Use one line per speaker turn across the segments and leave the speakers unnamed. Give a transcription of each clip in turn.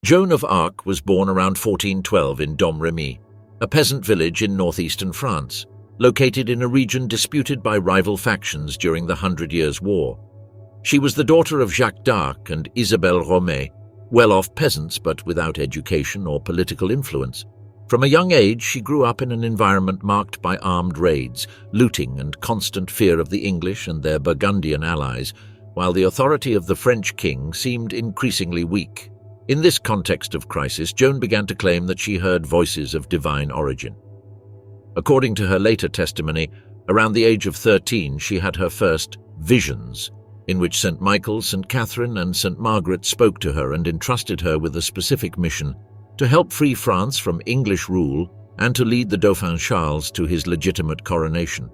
Joan of Arc was born around 1412 in Domremy, a peasant village in northeastern France, located in a region disputed by rival factions during the Hundred Years' War. She was the daughter of Jacques d'Arc and Isabelle Romay, well-off peasants but without education or political influence. From a young age, she grew up in an environment marked by armed raids, looting, and constant fear of the English and their Burgundian allies, while the authority of the French king seemed increasingly weak. In this context of crisis, Joan began to claim that she heard voices of divine origin. According to her later testimony, around the age of 13 she had her first visions, in which St. Michael, St. Catherine, and St. Margaret spoke to her and entrusted her with a specific mission to help free France from English rule and to lead the Dauphin Charles to his legitimate coronation.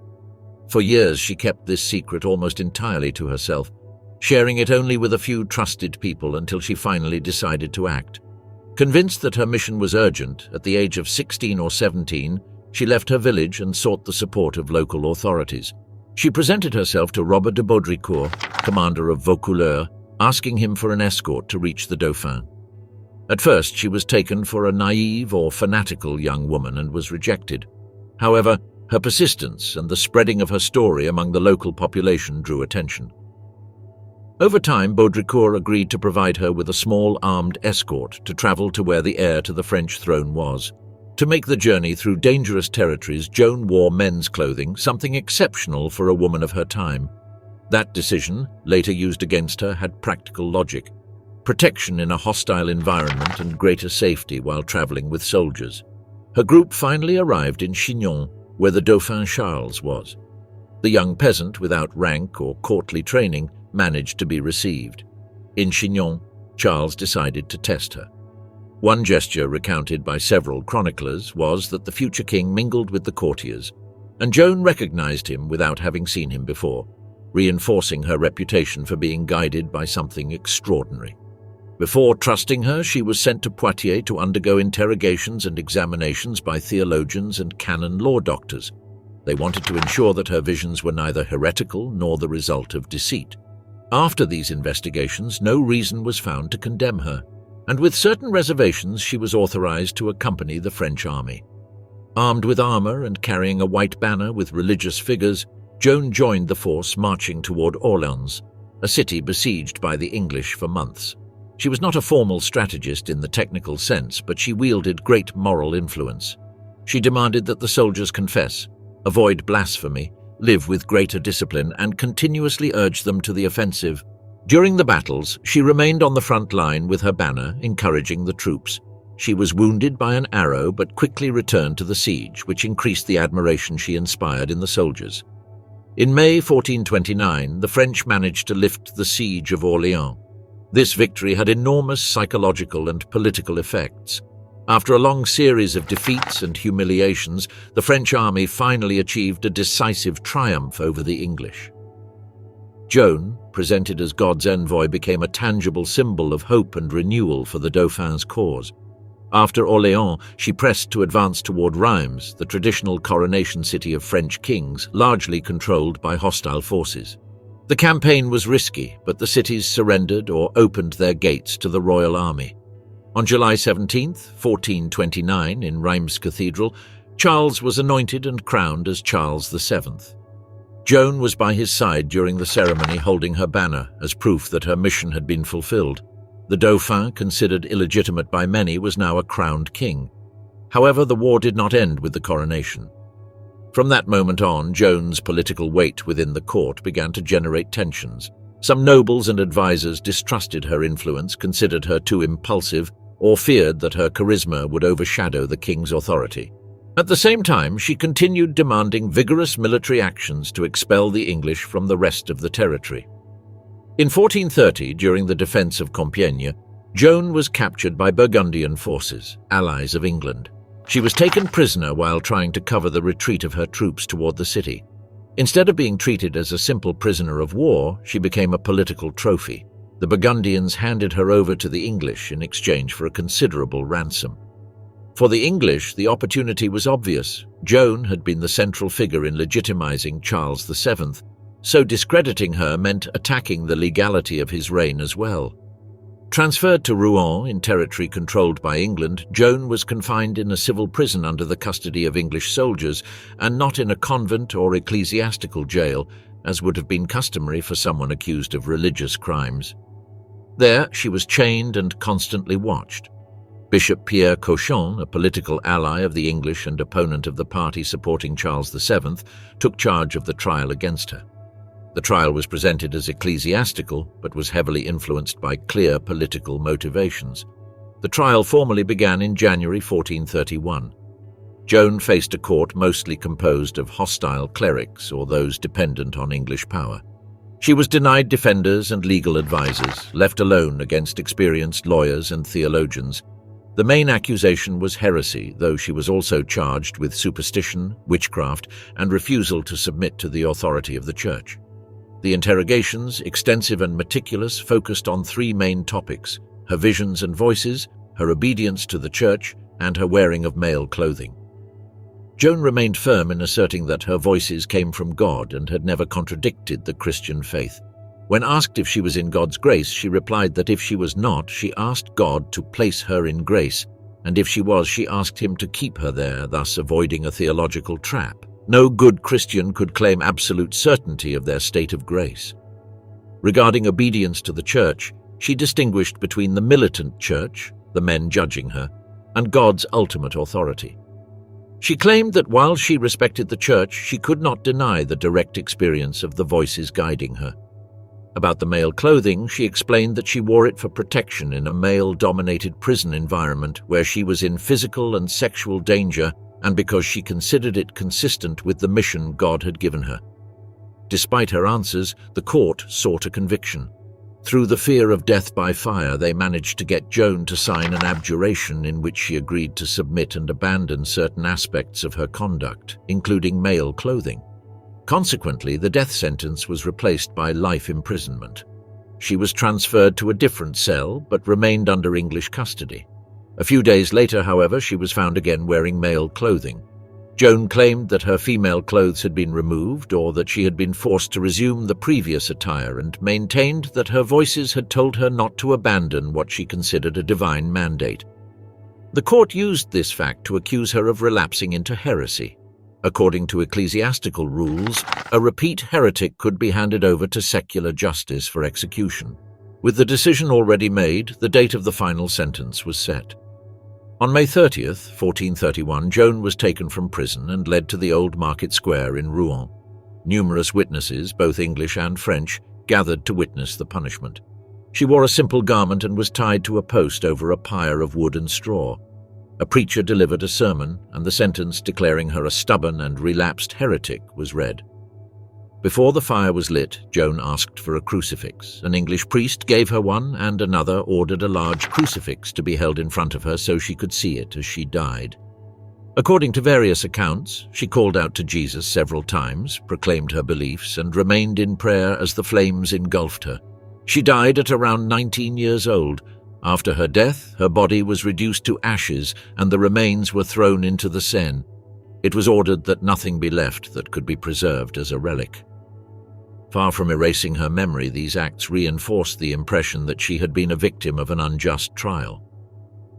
For years she kept this secret almost entirely to herself, sharing it only with a few trusted people until she finally decided to act. Convinced that her mission was urgent, at the age of 16 or 17, she left her village and sought the support of local authorities. She presented herself to Robert de Baudricourt, commander of Vaucouleurs, asking him for an escort to reach the Dauphin. At first, she was taken for a naive or fanatical young woman and was rejected. However, her persistence and the spreading of her story among the local population drew attention. Over time, Baudricourt agreed to provide her with a small armed escort to travel to where the heir to the French throne was. To make the journey through dangerous territories, Joan wore men's clothing, something exceptional for a woman of her time. That decision, later used against her, had practical logic: protection in a hostile environment and greater safety while traveling with soldiers. Her group finally arrived in Chinon, where the Dauphin Charles was. The young peasant, without rank or courtly training, managed to be received. In Chinon, Charles decided to test her. One gesture recounted by several chroniclers was that the future king mingled with the courtiers, and Joan recognized him without having seen him before, reinforcing her reputation for being guided by something extraordinary. Before trusting her, she was sent to Poitiers to undergo interrogations and examinations by theologians and canon law doctors. They wanted to ensure that her visions were neither heretical nor the result of deceit. After these investigations, no reason was found to condemn her, and with certain reservations she was authorized to accompany the French army. Armed with armor and carrying a white banner with religious figures, Joan joined the force marching toward Orleans, a city besieged by the English for months. She was not a formal strategist in the technical sense, but she wielded great moral influence. She demanded that the soldiers confess, avoid blasphemy, live with greater discipline, and continuously urged them to the offensive. During the battles, she remained on the front line with her banner, encouraging the troops. She was wounded by an arrow but quickly returned to the siege, which increased the admiration she inspired in the soldiers. In May 1429, the French managed to lift the siege of Orleans. This victory had enormous psychological and political effects. After a long series of defeats and humiliations, the French army finally achieved a decisive triumph over the English. Joan, presented as God's envoy, became a tangible symbol of hope and renewal for the Dauphin's cause. After Orléans, she pressed to advance toward Reims, the traditional coronation city of French kings, largely controlled by hostile forces. The campaign was risky, but the cities surrendered or opened their gates to the royal army. On July 17, 1429, in Reims Cathedral, Charles was anointed and crowned as Charles VII. Joan was by his side during the ceremony, holding her banner as proof that her mission had been fulfilled. The Dauphin, considered illegitimate by many, was now a crowned king. However, the war did not end with the coronation. From that moment on, Joan's political weight within the court began to generate tensions. Some nobles and advisors distrusted her influence, considered her too impulsive, or feared that her charisma would overshadow the king's authority. At the same time, she continued demanding vigorous military actions to expel the English from the rest of the territory. In 1430, during the defense of Compiègne, Joan was captured by Burgundian forces, allies of England. She was taken prisoner while trying to cover the retreat of her troops toward the city. Instead of being treated as a simple prisoner of war, she became a political trophy. The Burgundians handed her over to the English in exchange for a considerable ransom. For the English, the opportunity was obvious. Joan had been the central figure in legitimizing Charles VII, so discrediting her meant attacking the legality of his reign as well. Transferred to Rouen in territory controlled by England, Joan was confined in a civil prison under the custody of English soldiers and not in a convent or ecclesiastical jail, as would have been customary for someone accused of religious crimes. There, she was chained and constantly watched. Bishop Pierre Cauchon, a political ally of the English and opponent of the party supporting Charles VII, took charge of the trial against her. The trial was presented as ecclesiastical, but was heavily influenced by clear political motivations. The trial formally began in January 1431. Joan faced a court mostly composed of hostile clerics or those dependent on English power. She was denied defenders and legal advisors, left alone against experienced lawyers and theologians. The main accusation was heresy, though she was also charged with superstition, witchcraft, and refusal to submit to the authority of the Church. The interrogations, extensive and meticulous, focused on three main topics: her visions and voices, her obedience to the Church, and her wearing of male clothing. Joan remained firm in asserting that her voices came from God and had never contradicted the Christian faith. When asked if she was in God's grace, she replied that if she was not, she asked God to place her in grace, and if she was, she asked him to keep her there, thus avoiding a theological trap. No good Christian could claim absolute certainty of their state of grace. Regarding obedience to the Church, she distinguished between the militant Church, the men judging her, and God's ultimate authority. She claimed that while she respected the Church, she could not deny the direct experience of the voices guiding her. About the male clothing, she explained that she wore it for protection in a male-dominated prison environment where she was in physical and sexual danger, and because she considered it consistent with the mission God had given her. Despite her answers, the court sought a conviction. Through the fear of death by fire, they managed to get Joan to sign an abjuration in which she agreed to submit and abandon certain aspects of her conduct, including male clothing. Consequently, the death sentence was replaced by life imprisonment. She was transferred to a different cell, but remained under English custody. A few days later, however, she was found again wearing male clothing. Joan claimed that her female clothes had been removed or that she had been forced to resume the previous attire, and maintained that her voices had told her not to abandon what she considered a divine mandate. The court used this fact to accuse her of relapsing into heresy. According to ecclesiastical rules, a repeat heretic could be handed over to secular justice for execution. With the decision already made, the date of the final sentence was set. On May 30th, 1431, Joan was taken from prison and led to the Old Market Square in Rouen. Numerous witnesses, both English and French, gathered to witness the punishment. She wore a simple garment and was tied to a post over a pyre of wood and straw. A preacher delivered a sermon, and the sentence declaring her a stubborn and relapsed heretic was read. Before the fire was lit, Joan asked for a crucifix. An English priest gave her one, and another ordered a large crucifix to be held in front of her so she could see it as she died. According to various accounts, she called out to Jesus several times, proclaimed her beliefs, and remained in prayer as the flames engulfed her. She died at around 19 years old. After her death, her body was reduced to ashes and the remains were thrown into the Seine. It was ordered that nothing be left that could be preserved as a relic. Far from erasing her memory, these acts reinforced the impression that she had been a victim of an unjust trial.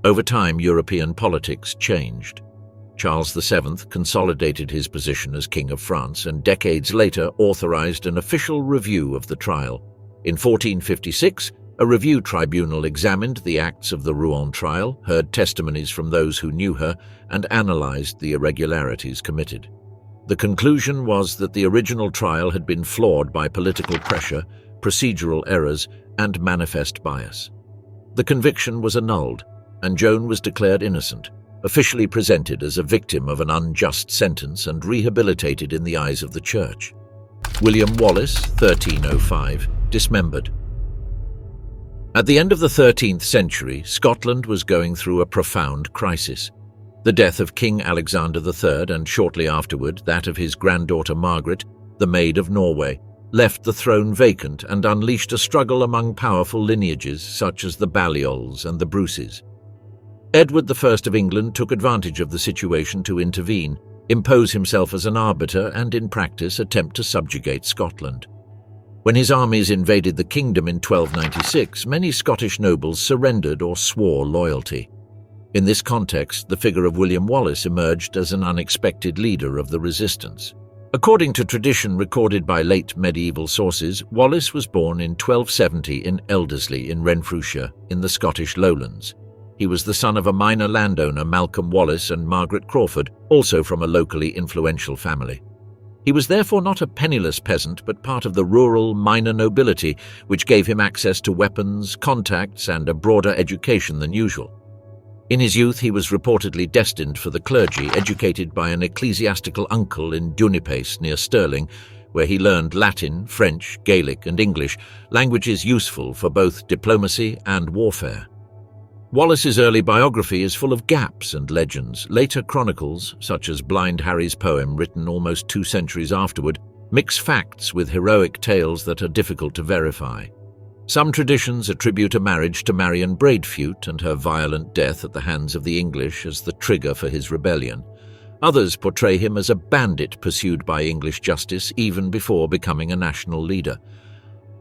Over time, European politics changed. Charles VII consolidated his position as King of France and decades later authorized an official review of the trial. In 1456, a review tribunal examined the acts of the Rouen trial, heard testimonies from those who knew her, and analyzed the irregularities committed. The conclusion was that the original trial had been flawed by political pressure, procedural errors, and manifest bias. The conviction was annulled, and Joan was declared innocent, officially presented as a victim of an unjust sentence and rehabilitated in the eyes of the Church. William Wallace, 1305, dismembered. At the end of the 13th century, Scotland was going through a profound crisis. The death of King Alexander III and shortly afterward that of his granddaughter Margaret, the Maid of Norway, left the throne vacant and unleashed a struggle among powerful lineages such as the Balliols and the Bruces. Edward I of England took advantage of the situation to intervene, impose himself as an arbiter and in practice attempt to subjugate Scotland. When his armies invaded the kingdom in 1296, many Scottish nobles surrendered or swore loyalty. In this context, the figure of William Wallace emerged as an unexpected leader of the resistance. According to tradition recorded by late medieval sources, Wallace was born in 1270 in Elderslie in Renfrewshire, in the Scottish Lowlands. He was the son of a minor landowner, Malcolm Wallace, and Margaret Crawford, also from a locally influential family. He was therefore not a penniless peasant, but part of the rural minor nobility, which gave him access to weapons, contacts, and a broader education than usual. In his youth, he was reportedly destined for the clergy, educated by an ecclesiastical uncle in Dunipace near Stirling, where he learned Latin, French, Gaelic, and English, languages useful for both diplomacy and warfare. Wallace's early biography is full of gaps and legends. Later chronicles, such as Blind Harry's poem written almost 2 centuries afterward, mix facts with heroic tales that are difficult to verify. Some traditions attribute a marriage to Marion Braidfute and her violent death at the hands of the English as the trigger for his rebellion. Others portray him as a bandit pursued by English justice even before becoming a national leader.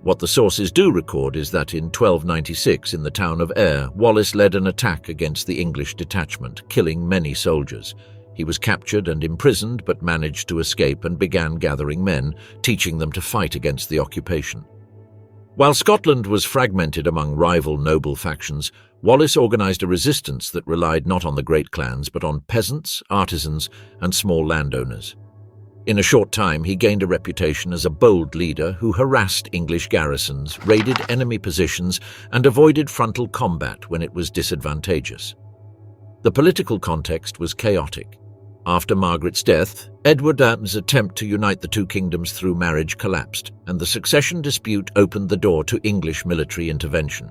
What the sources do record is that in 1296, in the town of Ayr, Wallace led an attack against the English detachment, killing many soldiers. He was captured and imprisoned, but managed to escape and began gathering men, teaching them to fight against the occupation. While Scotland was fragmented among rival noble factions, Wallace organized a resistance that relied not on the great clans, but on peasants, artisans, and small landowners. In a short time, he gained a reputation as a bold leader who harassed English garrisons, raided enemy positions, and avoided frontal combat when it was disadvantageous. The political context was chaotic. After Margaret's death, Edward III's attempt to unite the two kingdoms through marriage collapsed, and the succession dispute opened the door to English military intervention.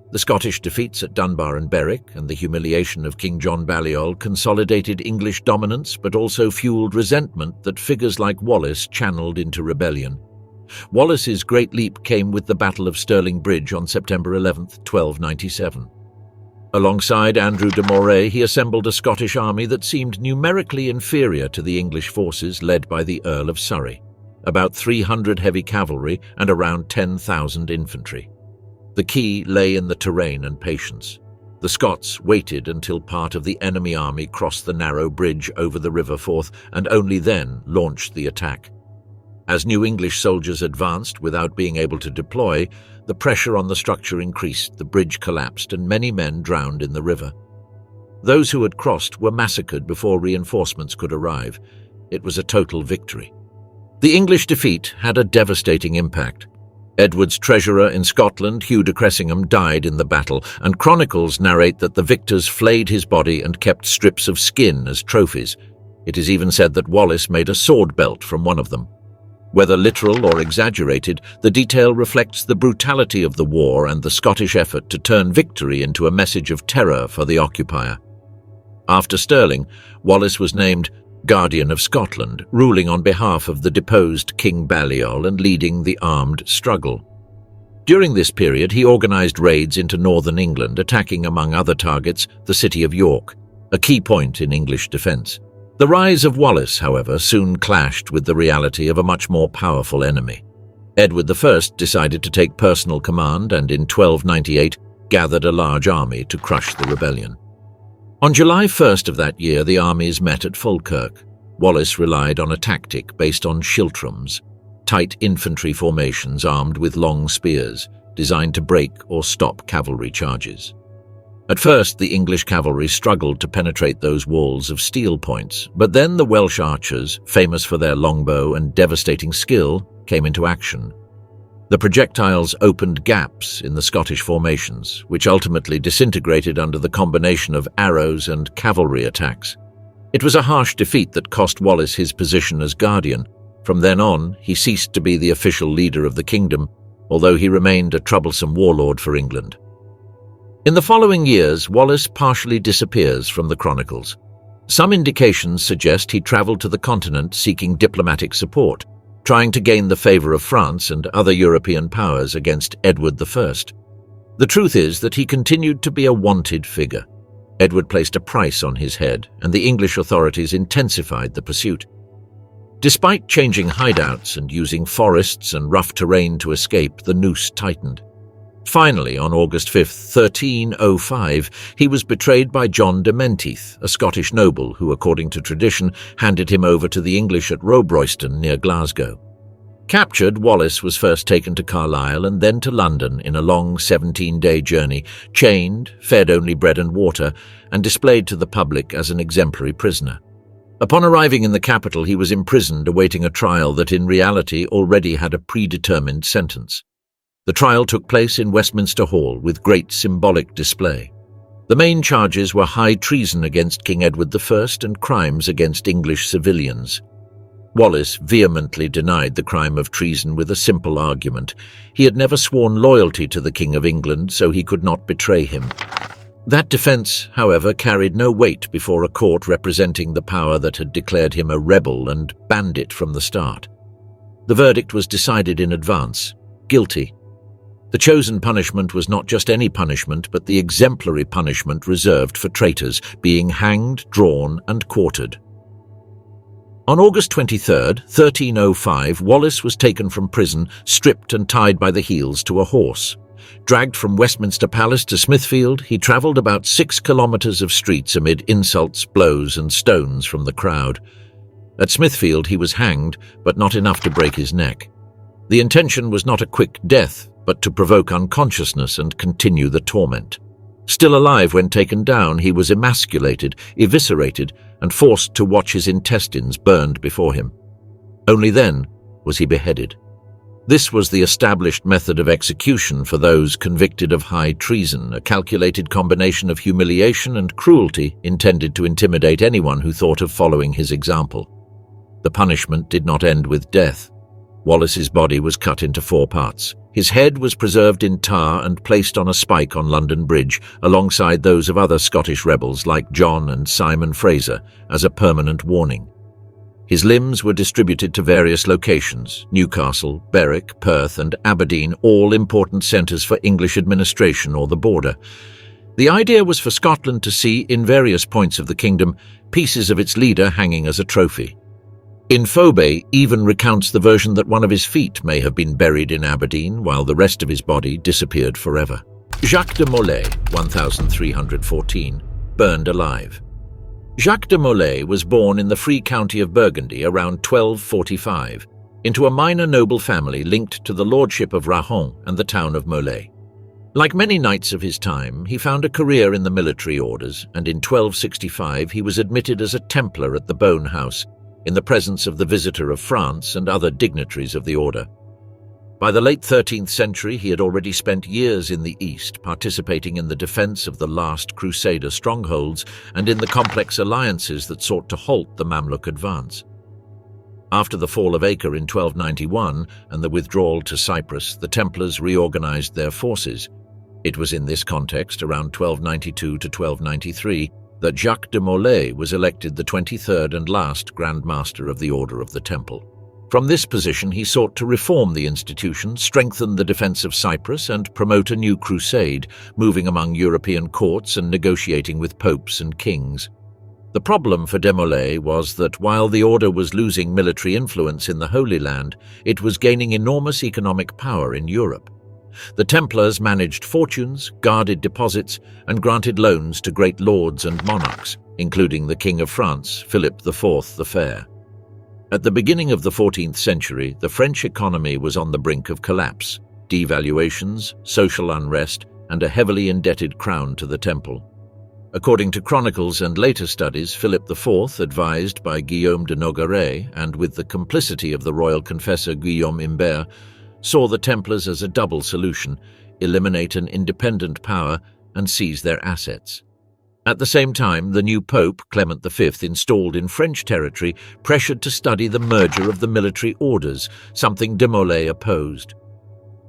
The Scottish defeats at Dunbar and Berwick and the humiliation of King John Balliol consolidated English dominance, but also fueled resentment that figures like Wallace channeled into rebellion. Wallace's great leap came with the Battle of Stirling Bridge on September 11, 1297. Alongside Andrew de Moray, he assembled a Scottish army that seemed numerically inferior to the English forces led by the Earl of Surrey, about 300 heavy cavalry and around 10,000 infantry. The key lay in the terrain and patience. The Scots waited until part of the enemy army crossed the narrow bridge over the River Forth and only then launched the attack. As new English soldiers advanced without being able to deploy, the pressure on the structure increased, the bridge collapsed, and many men drowned in the river. Those who had crossed were massacred before reinforcements could arrive. It was a total victory. The English defeat had a devastating impact. Edward's treasurer in Scotland, Hugh de Cressingham, died in the battle, and chronicles narrate that the victors flayed his body and kept strips of skin as trophies. It is even said that Wallace made a sword belt from one of them. Whether literal or exaggerated, the detail reflects the brutality of the war and the Scottish effort to turn victory into a message of terror for the occupier. After Stirling, Wallace was named Guardian of Scotland, ruling on behalf of the deposed King Balliol and leading the armed struggle. During this period, he organized raids into northern England, attacking, among other targets, the city of York, a key point in English defense. The rise of Wallace, however, soon clashed with the reality of a much more powerful enemy. Edward I decided to take personal command and in 1298 gathered a large army to crush the rebellion. On July 1st of that year, the armies met at Falkirk. Wallace relied on a tactic based on schiltrums, tight infantry formations armed with long spears, designed to break or stop cavalry charges. At first, the English cavalry struggled to penetrate those walls of steel points, but then the Welsh archers, famous for their longbow and devastating skill, came into action. The projectiles opened gaps in the Scottish formations, which ultimately disintegrated under the combination of arrows and cavalry attacks. It was a harsh defeat that cost Wallace his position as guardian. From then on, he ceased to be the official leader of the kingdom, although he remained a troublesome warlord for England. In the following years, Wallace partially disappears from the chronicles. Some indications suggest he travelled to the continent seeking diplomatic support, trying to gain the favour of France and other European powers against Edward I. The truth is that he continued to be a wanted figure. Edward placed a price on his head, and the English authorities intensified the pursuit. Despite changing hideouts and using forests and rough terrain to escape, the noose tightened. Finally, on August 5, 1305, he was betrayed by John de Menteith, a Scottish noble who, according to tradition, handed him over to the English at Robroyston near Glasgow. Captured, Wallace was first taken to Carlisle and then to London in a long 17-day journey, chained, fed only bread and water, and displayed to the public as an exemplary prisoner. Upon arriving in the capital, he was imprisoned awaiting a trial that in reality already had a predetermined sentence. The trial took place in Westminster Hall with great symbolic display. The main charges were high treason against King Edward I and crimes against English civilians. Wallace vehemently denied the crime of treason with a simple argument. He had never sworn loyalty to the King of England, so he could not betray him. That defence, however, carried no weight before a court representing the power that had declared him a rebel and bandit from the start. The verdict was decided in advance: guilty. The chosen punishment was not just any punishment, but the exemplary punishment reserved for traitors, being hanged, drawn, and quartered. On August 23, 1305, Wallace was taken from prison, stripped and tied by the heels to a horse. Dragged from Westminster Palace to Smithfield, he travelled about 6 kilometres of streets amid insults, blows, and stones from the crowd. At Smithfield, he was hanged, but not enough to break his neck. The intention was not a quick death, but to provoke unconsciousness and continue the torment. Still alive when taken down, he was emasculated, eviscerated, and forced to watch his intestines burned before him. Only then was he beheaded. This was the established method of execution for those convicted of high treason, a calculated combination of humiliation and cruelty intended to intimidate anyone who thought of following his example. The punishment did not end with death. Wallace's body was cut into 4 parts. His head was preserved in tar and placed on a spike on London Bridge, alongside those of other Scottish rebels like John and Simon Fraser, as a permanent warning. His limbs were distributed to various locations: Newcastle, Berwick, Perth, and Aberdeen, all important centres for English administration or the border. The idea was for Scotland to see, in various points of the kingdom, pieces of its leader hanging as a trophy. Phoebe even recounts the version that one of his feet may have been buried in Aberdeen, while the rest of his body disappeared forever. Jacques de Molay, 1314, burned alive. Jacques de Molay was born in the Free County of Burgundy around 1245, into a minor noble family linked to the lordship of Rahon and the town of Molay. Like many knights of his time, he found a career in the military orders, and in 1265 he was admitted as a Templar at the Bone House, in the presence of the Visitor of France and other dignitaries of the order. By the late 13th century, he had already spent years in the East, participating in the defence of the last Crusader strongholds and in the complex alliances that sought to halt the Mamluk advance. After the fall of Acre in 1291 and the withdrawal to Cyprus, the Templars reorganized their forces. It was in this context, around 1292 to 1293, that Jacques de Molay was elected the 23rd and last Grand Master of the Order of the Temple. From this position, he sought to reform the institution, strengthen the defence of Cyprus, and promote a new crusade, moving among European courts and negotiating with popes and kings. The problem for de Molay was that while the order was losing military influence in the Holy Land, it was gaining enormous economic power in Europe. The Templars managed fortunes, guarded deposits, and granted loans to great lords and monarchs, including the King of France, Philip IV the Fair. At the beginning of the 14th century, the French economy was on the brink of collapse: devaluations, social unrest, and a heavily indebted crown to the temple. According to chronicles and later studies, Philip IV, advised by Guillaume de Nogaret and with the complicity of the royal confessor Guillaume Imbert, saw the Templars as a double solution: eliminate an independent power and seize their assets. At the same time, the new Pope, Clement V, installed in French territory, pressured to study the merger of the military orders, something de Molay opposed.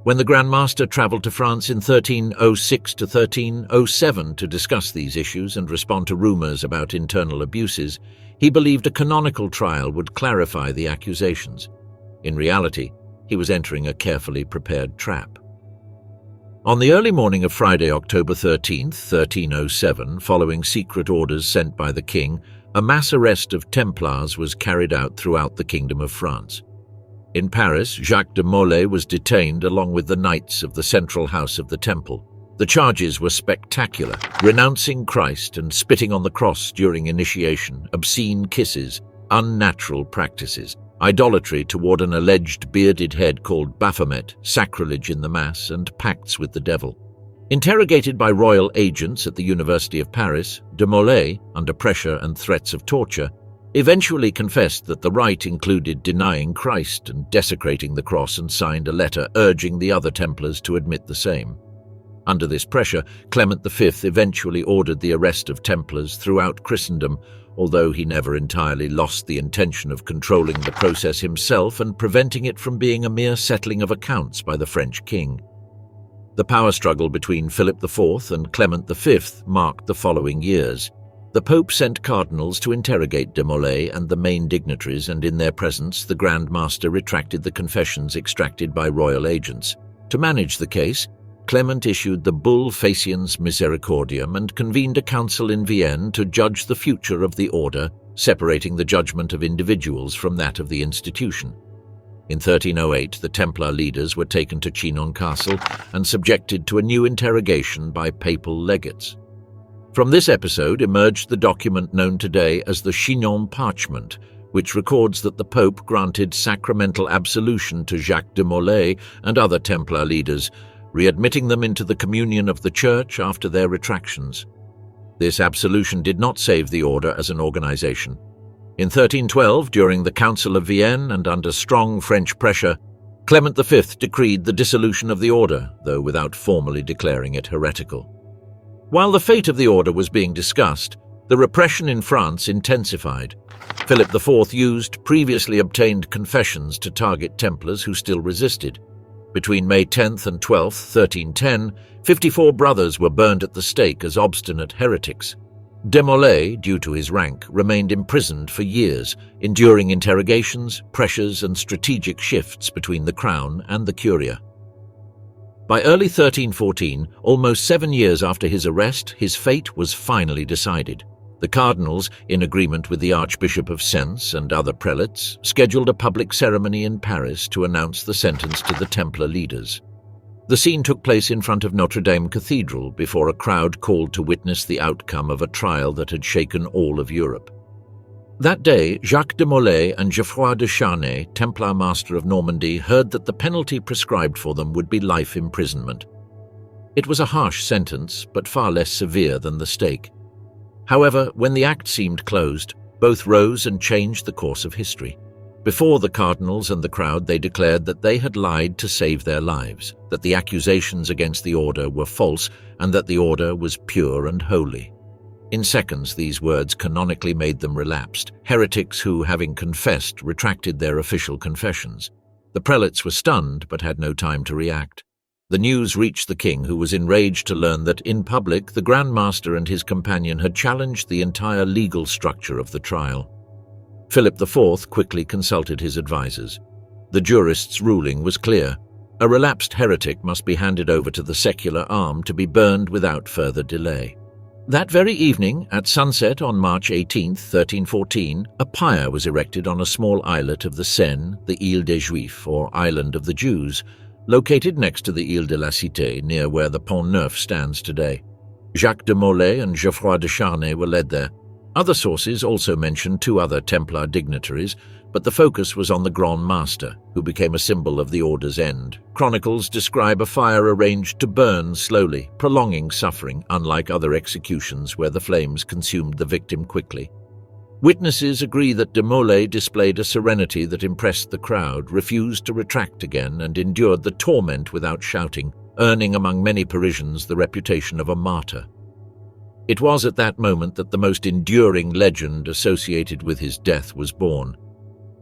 When the Grand Master travelled to France in 1306 to 1307 to discuss these issues and respond to rumours about internal abuses, he believed a canonical trial would clarify the accusations. In reality, he was entering a carefully prepared trap. On the early morning of Friday, October 13, 1307, following secret orders sent by the king, a mass arrest of Templars was carried out throughout the Kingdom of France. In Paris, Jacques de Molay was detained along with the knights of the central house of the Temple. The charges were spectacular: renouncing Christ and spitting on the cross during initiation, obscene kisses, unnatural practices, idolatry toward an alleged bearded head called Baphomet, sacrilege in the Mass, and pacts with the devil. Interrogated by royal agents at the University of Paris, de Molay, under pressure and threats of torture, eventually confessed that the rite included denying Christ and desecrating the cross, and signed a letter urging the other Templars to admit the same. Under this pressure, Clement V eventually ordered the arrest of Templars throughout Christendom, although he never entirely lost the intention of controlling the process himself and preventing it from being a mere settling of accounts by the French king. The power struggle between Philip IV and Clement V marked the following years. The Pope sent cardinals to interrogate de Molay and the main dignitaries, and in their presence the Grand Master retracted the confessions extracted by royal agents. To manage the case, Clement issued the bull Faciens Misericordiam and convened a council in Vienne to judge the future of the order, separating the judgment of individuals from that of the institution. In 1308, the Templar leaders were taken to Chinon Castle and subjected to a new interrogation by papal legates. From this episode emerged the document known today as the Chinon Parchment, which records that the Pope granted sacramental absolution to Jacques de Molay and other Templar leaders, readmitting them into the communion of the Church after their retractions. This absolution did not save the order as an organization. In 1312, during the Council of Vienne and under strong French pressure, Clement V decreed the dissolution of the order, though without formally declaring it heretical. While the fate of the order was being discussed, the repression in France intensified. Philip IV used previously obtained confessions to target Templars who still resisted. Between May 10th and 12th, 1310, 54 brothers were burned at the stake as obstinate heretics. De Molay, due to his rank, remained imprisoned for years, enduring interrogations, pressures, and strategic shifts between the crown and the curia. By early 1314, almost 7 years after his arrest, his fate was finally decided. The cardinals, in agreement with the Archbishop of Sens and other prelates, scheduled a public ceremony in Paris to announce the sentence to the Templar leaders. The scene took place in front of Notre Dame Cathedral before a crowd called to witness the outcome of a trial that had shaken all of Europe. That day, Jacques de Molay and Geoffroy de Charnay, Templar Master of Normandy, heard that the penalty prescribed for them would be life imprisonment. It was a harsh sentence, but far less severe than the stake. However, when the act seemed closed, both rose and changed the course of history. Before the cardinals and the crowd, they declared that they had lied to save their lives, that the accusations against the order were false, and that the order was pure and holy. In seconds, these words canonically made them relapsed, heretics who, having confessed, retracted their official confessions. The prelates were stunned, but had no time to react. The news reached the king, who was enraged to learn that, in public, the Grand Master and his companion had challenged the entire legal structure of the trial. Philip IV quickly consulted his advisers. The jurist's ruling was clear. A relapsed heretic must be handed over to the secular arm to be burned without further delay. That very evening, at sunset on March 18, 1314, a pyre was erected on a small islet of the Seine, the Île des Juifs, or Island of the Jews, located next to the Île de la Cité, near where the Pont Neuf stands today. Jacques de Molay and Geoffroy de Charnay were led there. Other sources also mention 2 other Templar dignitaries, but the focus was on the Grand Master, who became a symbol of the order's end. Chronicles describe a fire arranged to burn slowly, prolonging suffering, unlike other executions where the flames consumed the victim quickly. Witnesses agree that de Molay displayed a serenity that impressed the crowd, refused to retract again, and endured the torment without shouting, earning among many Parisians the reputation of a martyr. It was at that moment that the most enduring legend associated with his death was born.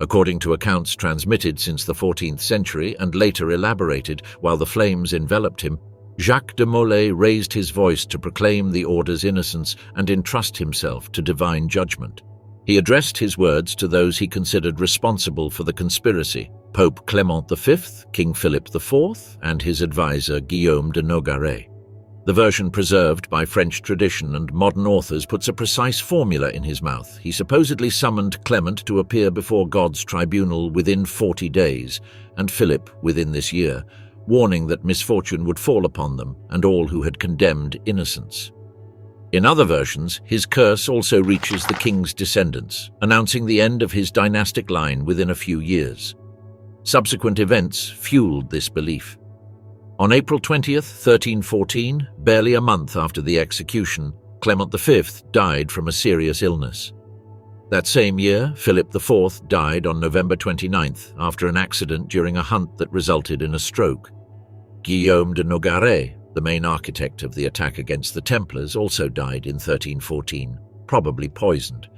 According to accounts transmitted since the 14th century and later elaborated while the flames enveloped him, Jacques de Molay raised his voice to proclaim the order's innocence and entrust himself to divine judgment. He addressed his words to those he considered responsible for the conspiracy: Pope Clement V, King Philip IV, and his advisor Guillaume de Nogaret. The version preserved by French tradition and modern authors puts a precise formula in his mouth. He supposedly summoned Clement to appear before God's tribunal within 40 days, and Philip within this year, warning that misfortune would fall upon them and all who had condemned innocents. In other versions, his curse also reaches the king's descendants, announcing the end of his dynastic line within a few years. Subsequent events fueled this belief. On April 20th, 1314, barely a month after the execution, Clement V died from a serious illness. That same year, Philip IV died on November 29th after an accident during a hunt that resulted in a stroke. Guillaume de Nogaret, the main architect of the attack against the Templars, also died in 1314, probably poisoned.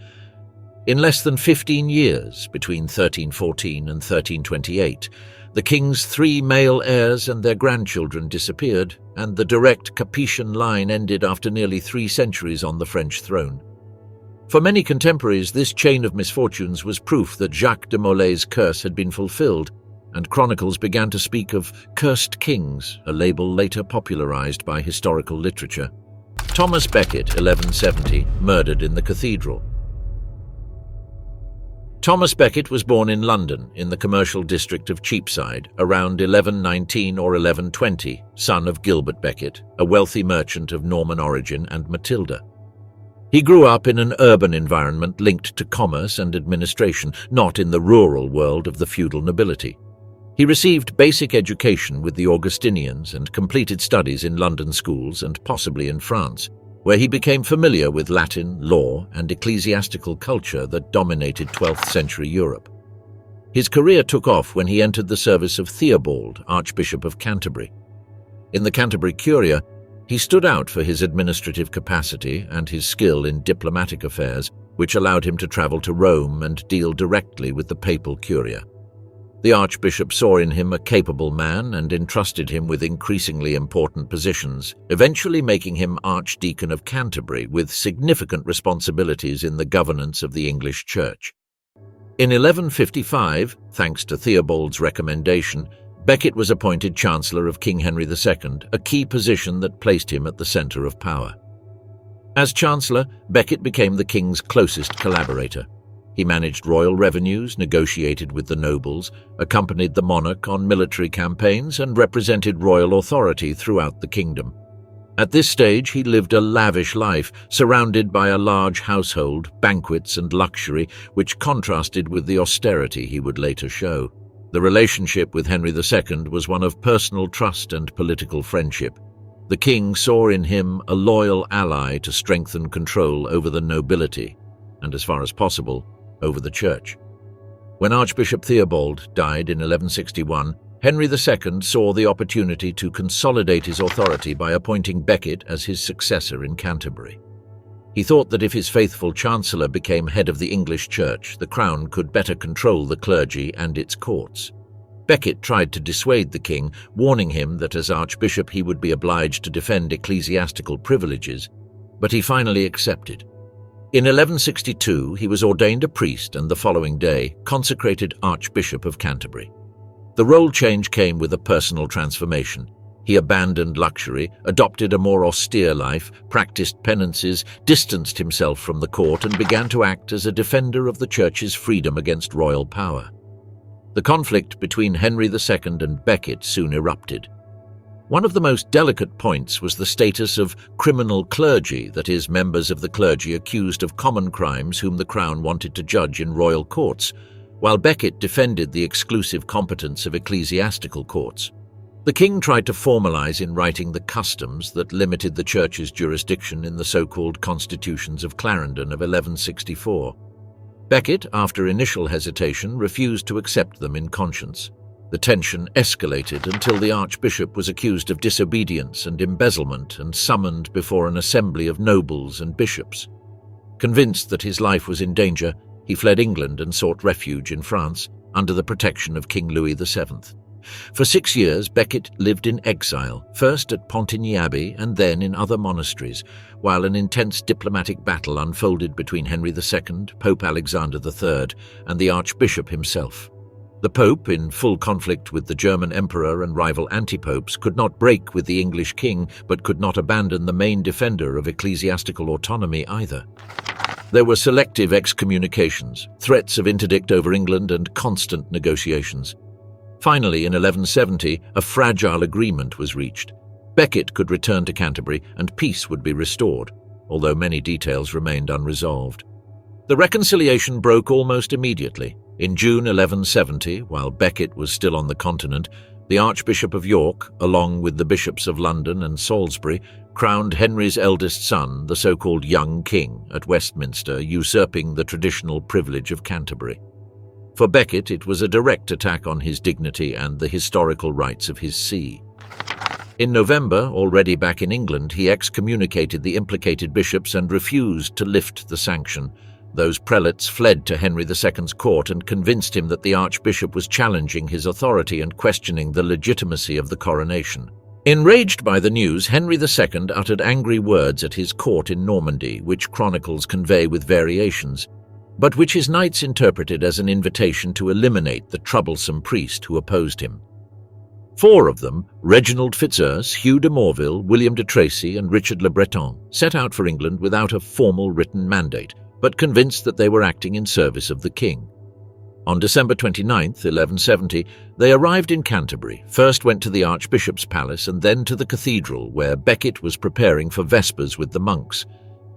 In less than 15 years, between 1314 and 1328, the king's 3 male heirs and their grandchildren disappeared, and the direct Capetian line ended after nearly 3 centuries on the French throne. For many contemporaries, this chain of misfortunes was proof that Jacques de Molay's curse had been fulfilled, and chronicles began to speak of cursed kings, a label later popularized by historical literature. Thomas Becket, 1170, murdered in the cathedral. Thomas Becket was born in London, in the commercial district of Cheapside, around 1119 or 1120, son of Gilbert Becket, a wealthy merchant of Norman origin, and Matilda. He grew up in an urban environment linked to commerce and administration, not in the rural world of the feudal nobility. He received basic education with the Augustinians and completed studies in London schools and possibly in France, where he became familiar with Latin, law, and ecclesiastical culture that dominated 12th century Europe. His career took off when he entered the service of Theobald, Archbishop of Canterbury. In the Canterbury Curia, he stood out for his administrative capacity and his skill in diplomatic affairs, which allowed him to travel to Rome and deal directly with the papal curia. The archbishop saw in him a capable man and entrusted him with increasingly important positions, eventually making him Archdeacon of Canterbury with significant responsibilities in the governance of the English Church. In 1155, thanks to Theobald's recommendation, Becket was appointed Chancellor of King Henry II, a key position that placed him at the centre of power. As Chancellor, Becket became the king's closest collaborator. He managed royal revenues, negotiated with the nobles, accompanied the monarch on military campaigns, and represented royal authority throughout the kingdom. At this stage, he lived a lavish life, surrounded by a large household, banquets and luxury, which contrasted with the austerity he would later show. The relationship with Henry II was one of personal trust and political friendship. The king saw in him a loyal ally to strengthen control over the nobility, and as far as possible, over the church. When Archbishop Theobald died in 1161, Henry II saw the opportunity to consolidate his authority by appointing Becket as his successor in Canterbury. He thought that if his faithful chancellor became head of the English Church, the crown could better control the clergy and its courts. Becket tried to dissuade the king, warning him that as archbishop he would be obliged to defend ecclesiastical privileges, but he finally accepted. In 1162, he was ordained a priest and the following day consecrated Archbishop of Canterbury. The role change came with a personal transformation. He abandoned luxury, adopted a more austere life, practiced penances, distanced himself from the court, and began to act as a defender of the church's freedom against royal power. The conflict between Henry II and Becket soon erupted. One of the most delicate points was the status of criminal clergy, that is, members of the clergy accused of common crimes whom the crown wanted to judge in royal courts, while Becket defended the exclusive competence of ecclesiastical courts. The king tried to formalize in writing the customs that limited the church's jurisdiction in the so-called Constitutions of Clarendon of 1164. Becket, after initial hesitation, refused to accept them in conscience. The tension escalated until the archbishop was accused of disobedience and embezzlement and summoned before an assembly of nobles and bishops. Convinced that his life was in danger, he fled England and sought refuge in France under the protection of King Louis VII. For 6 years, Becket lived in exile, first at Pontigny Abbey and then in other monasteries, while an intense diplomatic battle unfolded between Henry II, Pope Alexander III, and the Archbishop himself. The Pope, in full conflict with the German Emperor and rival anti-popes, could not break with the English king, but could not abandon the main defender of ecclesiastical autonomy either. There were selective excommunications, threats of interdict over England, and constant negotiations. Finally, in 1170, a fragile agreement was reached. Becket could return to Canterbury and peace would be restored, although many details remained unresolved. The reconciliation broke almost immediately. In June 1170, while Becket was still on the continent, the Archbishop of York, along with the bishops of London and Salisbury, crowned Henry's eldest son, the so-called young king, at Westminster, usurping the traditional privilege of Canterbury. For Becket, it was a direct attack on his dignity and the historical rights of his see. In November, already back in England, he excommunicated the implicated bishops and refused to lift the sanction. Those prelates fled to Henry II's court and convinced him that the Archbishop was challenging his authority and questioning the legitimacy of the coronation. Enraged by the news, Henry II uttered angry words at his court in Normandy, which chronicles convey with variations, but which his knights interpreted as an invitation to eliminate the troublesome priest who opposed him. 4 of them, Reginald Fitzurse, Hugh de Morville, William de Tracy, and Richard le Breton, set out for England without a formal written mandate, but convinced that they were acting in service of the king. On December 29, 1170, they arrived in Canterbury, first went to the Archbishop's palace and then to the cathedral, where Becket was preparing for Vespers with the monks.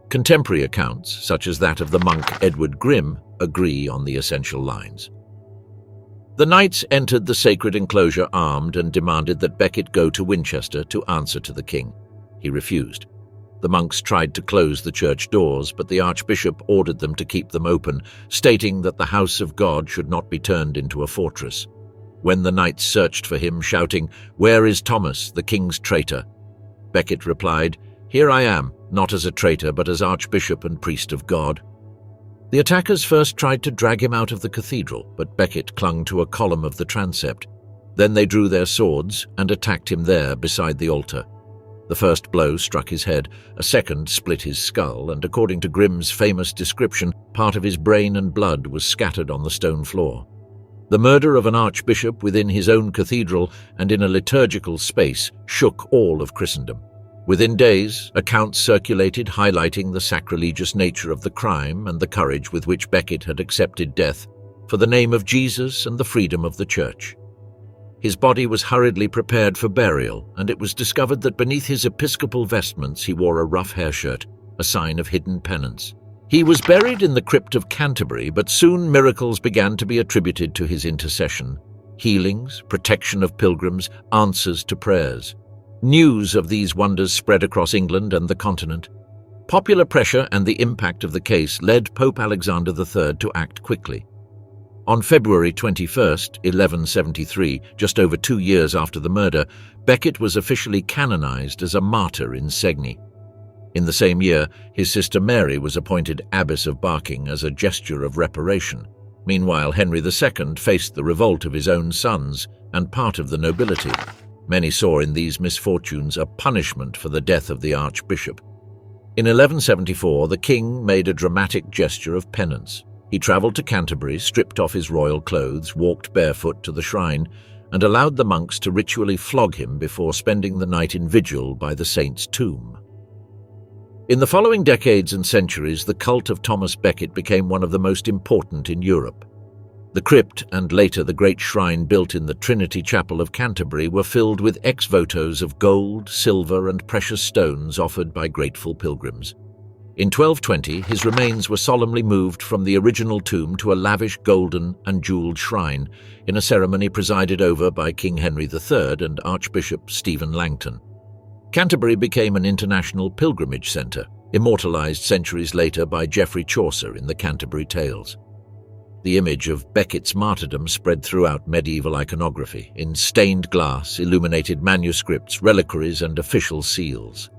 Contemporary accounts, such as that of the monk Edward Grimm, agree on the essential lines. The knights entered the sacred enclosure armed and demanded that Becket go to Winchester to answer to the king. He refused. The monks tried to close the church doors, but the Archbishop ordered them to keep them open, stating that the house of God should not be turned into a fortress. When the knights searched for him, shouting, "Where is Thomas, the king's traitor?" Becket replied, "Here I am, not as a traitor, but as Archbishop and priest of God." The attackers first tried to drag him out of the cathedral, but Becket clung to a column of the transept. Then they drew their swords and attacked him there beside the altar. The first blow struck his head, a second split his skull, and according to Grimm's famous description, part of his brain and blood was scattered on the stone floor. The murder of an archbishop within his own cathedral and in a liturgical space shook all of Christendom. Within days, accounts circulated highlighting the sacrilegious nature of the crime and the courage with which Becket had accepted death for the name of Jesus and the freedom of the Church. His body was hurriedly prepared for burial, and it was discovered that beneath his episcopal vestments he wore a rough hair shirt, a sign of hidden penance. He was buried in the crypt of Canterbury, but soon miracles began to be attributed to his intercession. Healings, protection of pilgrims, answers to prayers. News of these wonders spread across England and the continent. Popular pressure and the impact of the case led Pope Alexander III to act quickly. On February 21, 1173, just over 2 years after the murder, Becket was officially canonized as a martyr in Segni. In the same year, his sister Mary was appointed Abbess of Barking as a gesture of reparation. Meanwhile, Henry II faced the revolt of his own sons and part of the nobility. Many saw in these misfortunes a punishment for the death of the Archbishop. In 1174, the king made a dramatic gesture of penance. He travelled to Canterbury, stripped off his royal clothes, walked barefoot to the shrine, and allowed the monks to ritually flog him before spending the night in vigil by the saint's tomb. In the following decades and centuries, the cult of Thomas Becket became one of the most important in Europe. The crypt and later the great shrine built in the Trinity Chapel of Canterbury were filled with ex-votos of gold, silver, and precious stones offered by grateful pilgrims. In 1220, his remains were solemnly moved from the original tomb to a lavish golden and jewelled shrine in a ceremony presided over by King Henry III and Archbishop Stephen Langton. Canterbury became an international pilgrimage centre, immortalised centuries later by Geoffrey Chaucer in the Canterbury Tales. The image of Becket's martyrdom spread throughout medieval iconography, in stained glass, illuminated manuscripts, reliquaries, and official seals.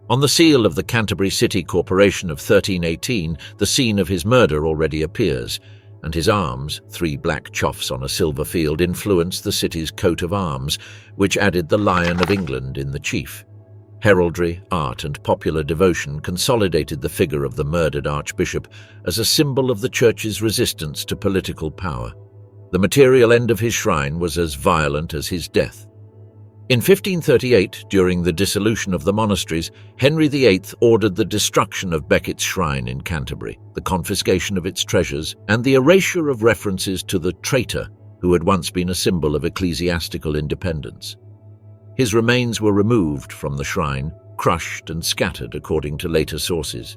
On the seal of the Canterbury City Corporation of 1318, the scene of his murder already appears. and his arms, 3 black choughs on a silver field, influenced the city's coat of arms, which added the Lion of England in the chief. Heraldry, art, and popular devotion consolidated the figure of the murdered archbishop as a symbol of the church's resistance to political power. The material end of his shrine was as violent as his death. In 1538, during the dissolution of the monasteries, Henry VIII ordered the destruction of Becket's shrine in Canterbury, the confiscation of its treasures, and the erasure of references to the traitor, who had once been a symbol of ecclesiastical independence. His remains were removed from the shrine, crushed and scattered according to later sources.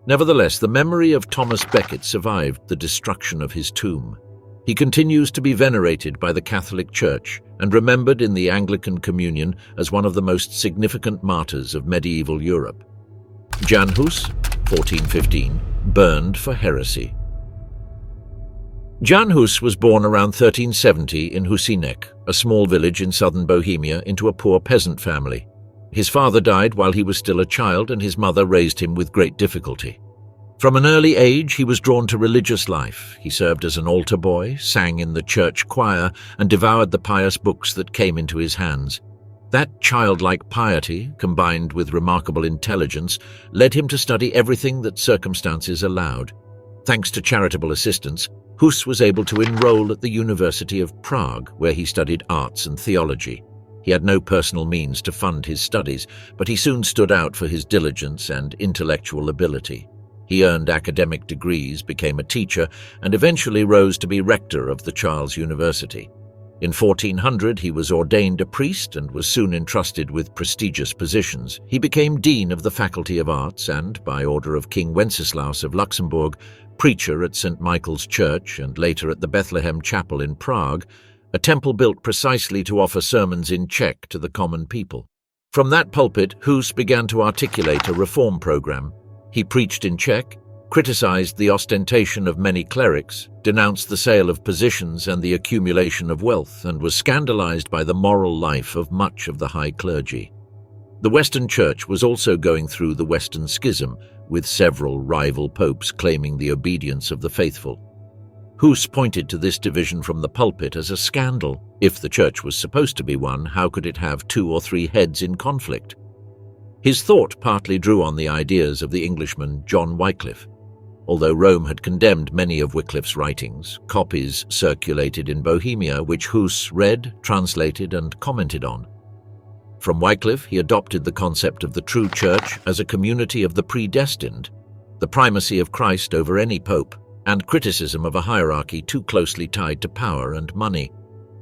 Nevertheless, the memory of Thomas Becket survived the destruction of his tomb. He continues to be venerated by the Catholic Church and remembered in the Anglican Communion as one of the most significant martyrs of medieval Europe. Jan Hus, 1415, burned for heresy. Jan Hus was born around 1370 in Husinec, a small village in southern Bohemia, into a poor peasant family. His father died while he was still a child, and his mother raised him with great difficulty. From an early age, he was drawn to religious life. He served as an altar boy, sang in the church choir, and devoured the pious books that came into his hands. That childlike piety, combined with remarkable intelligence, led him to study everything that circumstances allowed. Thanks to charitable assistance, Hus was able to enroll at the University of Prague, where he studied arts and theology. He had no personal means to fund his studies, but he soon stood out for his diligence and intellectual ability. He earned academic degrees, became a teacher, and eventually rose to be rector of the Charles University. In 1400, he was ordained a priest and was soon entrusted with prestigious positions. He became dean of the Faculty of Arts and, by order of King Wenceslaus of Luxembourg, preacher at St. Michael's Church and later at the Bethlehem Chapel in Prague, a temple built precisely to offer sermons in Czech to the common people. From that pulpit, Hus began to articulate a reform program. He preached in Czech, criticized the ostentation of many clerics, denounced the sale of positions and the accumulation of wealth, and was scandalized by the moral life of much of the high clergy. The Western Church was also going through the Western Schism, with several rival popes claiming the obedience of the faithful. Hus pointed to this division from the pulpit as a scandal. If the Church was supposed to be one, how could it have 2 or 3 heads in conflict? His thought partly drew on the ideas of the Englishman John Wycliffe. Although Rome had condemned many of Wycliffe's writings, copies circulated in Bohemia which Hus read, translated, and commented on. From Wycliffe, he adopted the concept of the true church as a community of the predestined, the primacy of Christ over any pope, and criticism of a hierarchy too closely tied to power and money.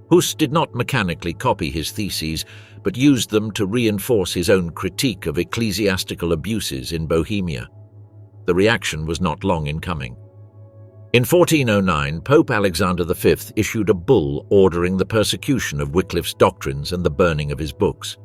Hus did not mechanically copy his theses, but used them to reinforce his own critique of ecclesiastical abuses in Bohemia. The reaction was not long in coming. In 1409, Pope Alexander V issued a bull ordering the persecution of Wycliffe's doctrines and the burning of his books.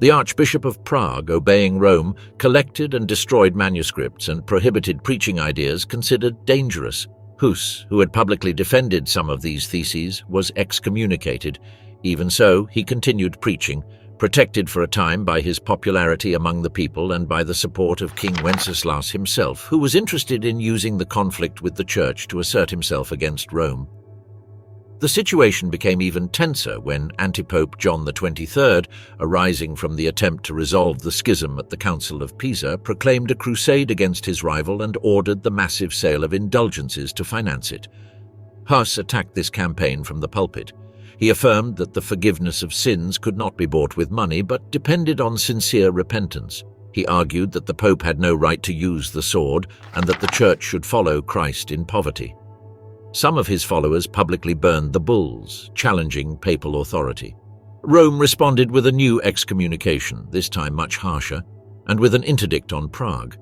The Archbishop of Prague, obeying Rome, collected and destroyed manuscripts and prohibited preaching ideas considered dangerous. Hus, who had publicly defended some of these theses, was excommunicated. Even so, he continued preaching, protected for a time by his popularity among the people and by the support of King Wenceslaus himself, who was interested in using the conflict with the Church to assert himself against Rome. The situation became even tenser when Antipope John XXIII, arising from the attempt to resolve the schism at the Council of Pisa, proclaimed a crusade against his rival and ordered the massive sale of indulgences to finance it. Hus attacked this campaign from the pulpit. He affirmed that the forgiveness of sins could not be bought with money but depended on sincere repentance. He argued that the Pope had no right to use the sword and that the Church should follow Christ in poverty. Some of his followers publicly burned the bulls, challenging papal authority. Rome responded with a new excommunication, this time much harsher, and with an interdict on Prague.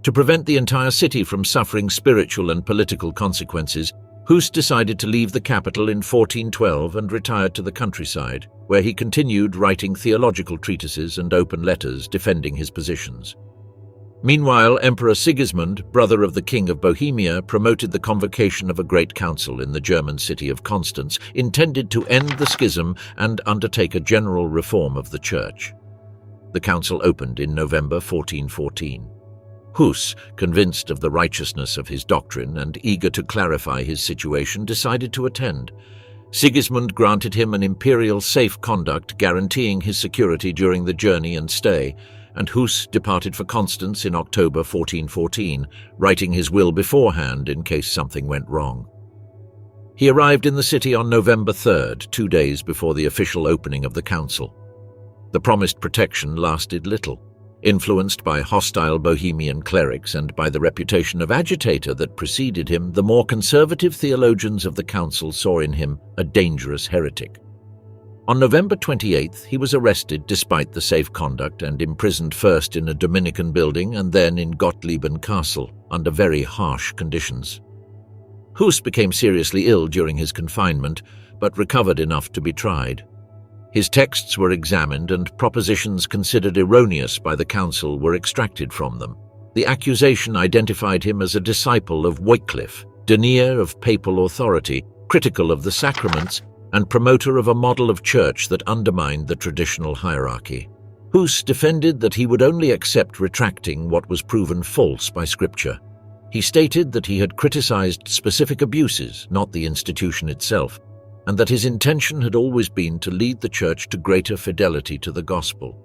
To prevent the entire city from suffering spiritual and political consequences, Hus decided to leave the capital in 1412 and retired to the countryside, where he continued writing theological treatises and open letters defending his positions. Meanwhile, Emperor Sigismund, brother of the King of Bohemia, promoted the convocation of a great council in the German city of Constance, intended to end the schism and undertake a general reform of the Church. The council opened in November 1414. Hus, convinced of the righteousness of his doctrine and eager to clarify his situation, decided to attend. Sigismund granted him an imperial safe conduct guaranteeing his security during the journey and stay, and Hus departed for Constance in October 1414, writing his will beforehand in case something went wrong. He arrived in the city on November 3rd, 2 days before the official opening of the council. The promised protection lasted little. Influenced by hostile Bohemian clerics and by the reputation of agitator that preceded him, the more conservative theologians of the council saw in him a dangerous heretic. On November 28th, he was arrested despite the safe conduct and imprisoned first in a Dominican building and then in Gottlieben Castle under very harsh conditions. Hus became seriously ill during his confinement, but recovered enough to be tried. His texts were examined and propositions considered erroneous by the council were extracted from them. The accusation identified him as a disciple of Wycliffe, denier of papal authority, critical of the sacraments, and promoter of a model of church that undermined the traditional hierarchy. Hus defended that he would only accept retracting what was proven false by Scripture. He stated that he had criticized specific abuses, not the institution itself, and that his intention had always been to lead the Church to greater fidelity to the gospel.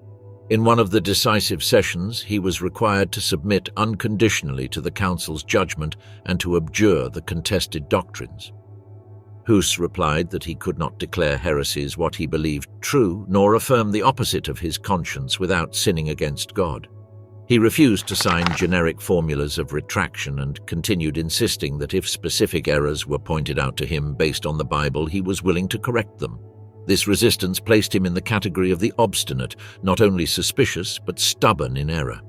In one of the decisive sessions, he was required to submit unconditionally to the council's judgment and to abjure the contested doctrines. Hus replied that he could not declare heresies what he believed true, nor affirm the opposite of his conscience without sinning against God. He refused to sign generic formulas of retraction and continued insisting that if specific errors were pointed out to him based on the Bible, he was willing to correct them. This resistance placed him in the category of the obstinate, not only suspicious but stubborn in error.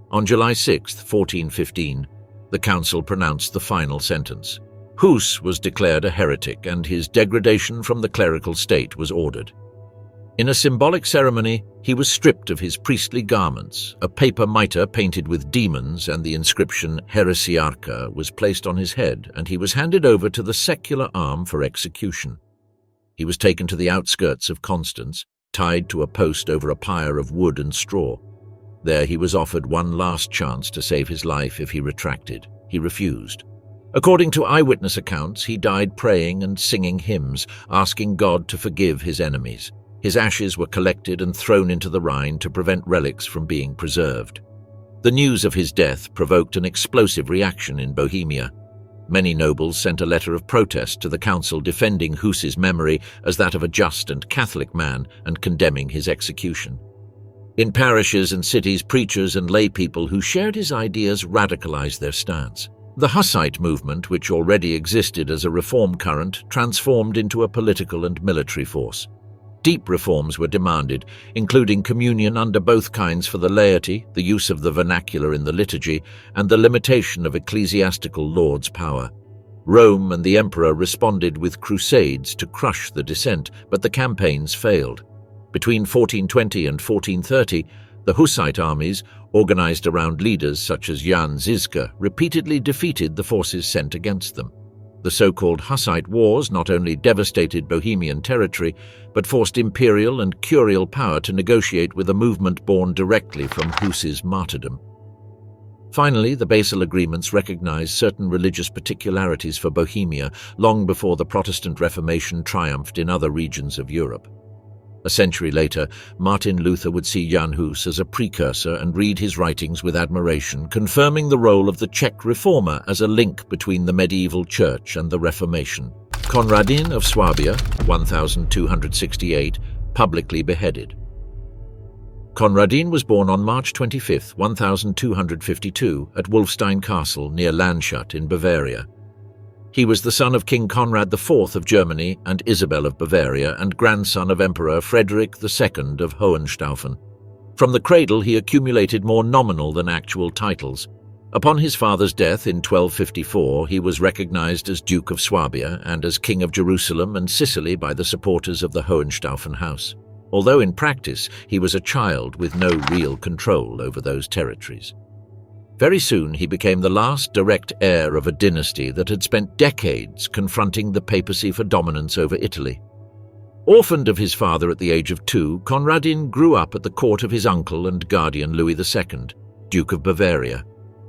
On July 6, 1415, the council pronounced the final sentence. Hus was declared a heretic and his degradation from the clerical state was ordered. In a symbolic ceremony, he was stripped of his priestly garments, a paper mitre painted with demons and the inscription Heresiarcha was placed on his head, and he was handed over to the secular arm for execution. He was taken to the outskirts of Constance, tied to a post over a pyre of wood and straw. There he was offered one last chance to save his life if he retracted. He refused. According to eyewitness accounts, he died praying and singing hymns, asking God to forgive his enemies. His ashes were collected and thrown into the Rhine to prevent relics from being preserved. The news of his death provoked an explosive reaction in Bohemia. Many nobles sent a letter of protest to the council defending Hus's memory as that of a just and Catholic man and condemning his execution. In parishes and cities, preachers and lay people who shared his ideas radicalized their stance. The Hussite movement, which already existed as a reform current, transformed into a political and military force. Deep reforms were demanded, including communion under both kinds for the laity, the use of the vernacular in the liturgy, and the limitation of ecclesiastical lords' power. Rome and the emperor responded with crusades to crush the dissent, but the campaigns failed. Between 1420 and 1430, the Hussite armies, organized around leaders such as Jan Žižka, repeatedly defeated the forces sent against them. The so-called Hussite Wars not only devastated Bohemian territory, but forced imperial and curial power to negotiate with a movement born directly from Hus's martyrdom. Finally, the Basel agreements recognized certain religious particularities for Bohemia long before the Protestant Reformation triumphed in other regions of Europe. A century later, Martin Luther would see Jan Hus as a precursor and read his writings with admiration, confirming the role of the Czech reformer as a link between the medieval church and the Reformation. Conradin of Swabia, 1268, publicly beheaded. Conradin was born on March 25, 1252, at Wolfstein Castle near Landshut in Bavaria. He was the son of King Conrad IV of Germany and Isabel of Bavaria and grandson of Emperor Frederick II of Hohenstaufen. From the cradle he accumulated more nominal than actual titles. Upon his father's death in 1254 he was recognized as Duke of Swabia and as King of Jerusalem and Sicily by the supporters of the Hohenstaufen house, although in practice he was a child with no real control over those territories. Very soon he became the last direct heir of a dynasty that had spent decades confronting the papacy for dominance over Italy. Orphaned of his father at the age of 2, Conradin grew up at the court of his uncle and guardian Louis II, Duke of Bavaria,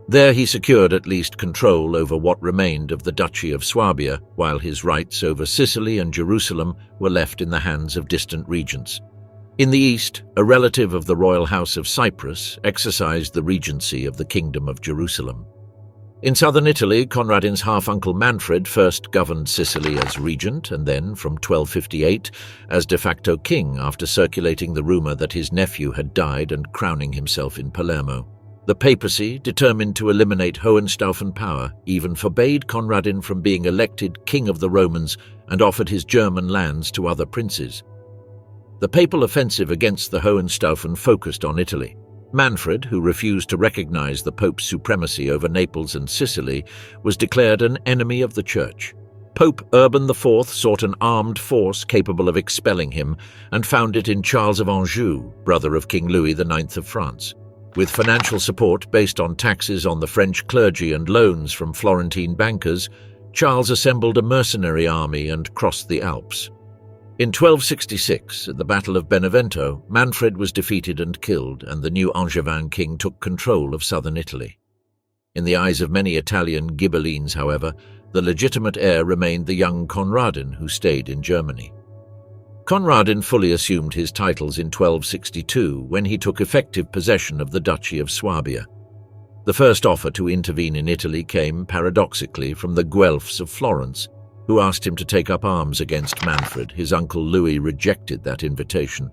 There he secured at least control over what remained of the Duchy of Swabia, while his rights over Sicily and Jerusalem were left in the hands of distant regents. In the east, a relative of the royal house of Cyprus exercised the regency of the Kingdom of Jerusalem. In southern Italy, Conradin's half-uncle Manfred first governed Sicily as regent and then, from 1258, as de facto king after circulating the rumor that his nephew had died and crowning himself in Palermo. The papacy, determined to eliminate Hohenstaufen power, even forbade Conradin from being elected king of the Romans and offered his German lands to other princes. The papal offensive against the Hohenstaufen focused on Italy. Manfred, who refused to recognize the Pope's supremacy over Naples and Sicily, was declared an enemy of the Church. Pope Urban IV sought an armed force capable of expelling him and found it in Charles of Anjou, brother of King Louis IX of France. With financial support based on taxes on the French clergy and loans from Florentine bankers, Charles assembled a mercenary army and crossed the Alps. In 1266, at the Battle of Benevento, Manfred was defeated and killed, and the new Angevin king took control of southern Italy. In the eyes of many Italian Ghibellines, however, the legitimate heir remained the young Conradin, who stayed in Germany. Conradin fully assumed his titles in 1262 when he took effective possession of the Duchy of Swabia. The first offer to intervene in Italy came, paradoxically, from the Guelphs of Florence, who asked him to take up arms against Manfred. His uncle Louis rejected that invitation.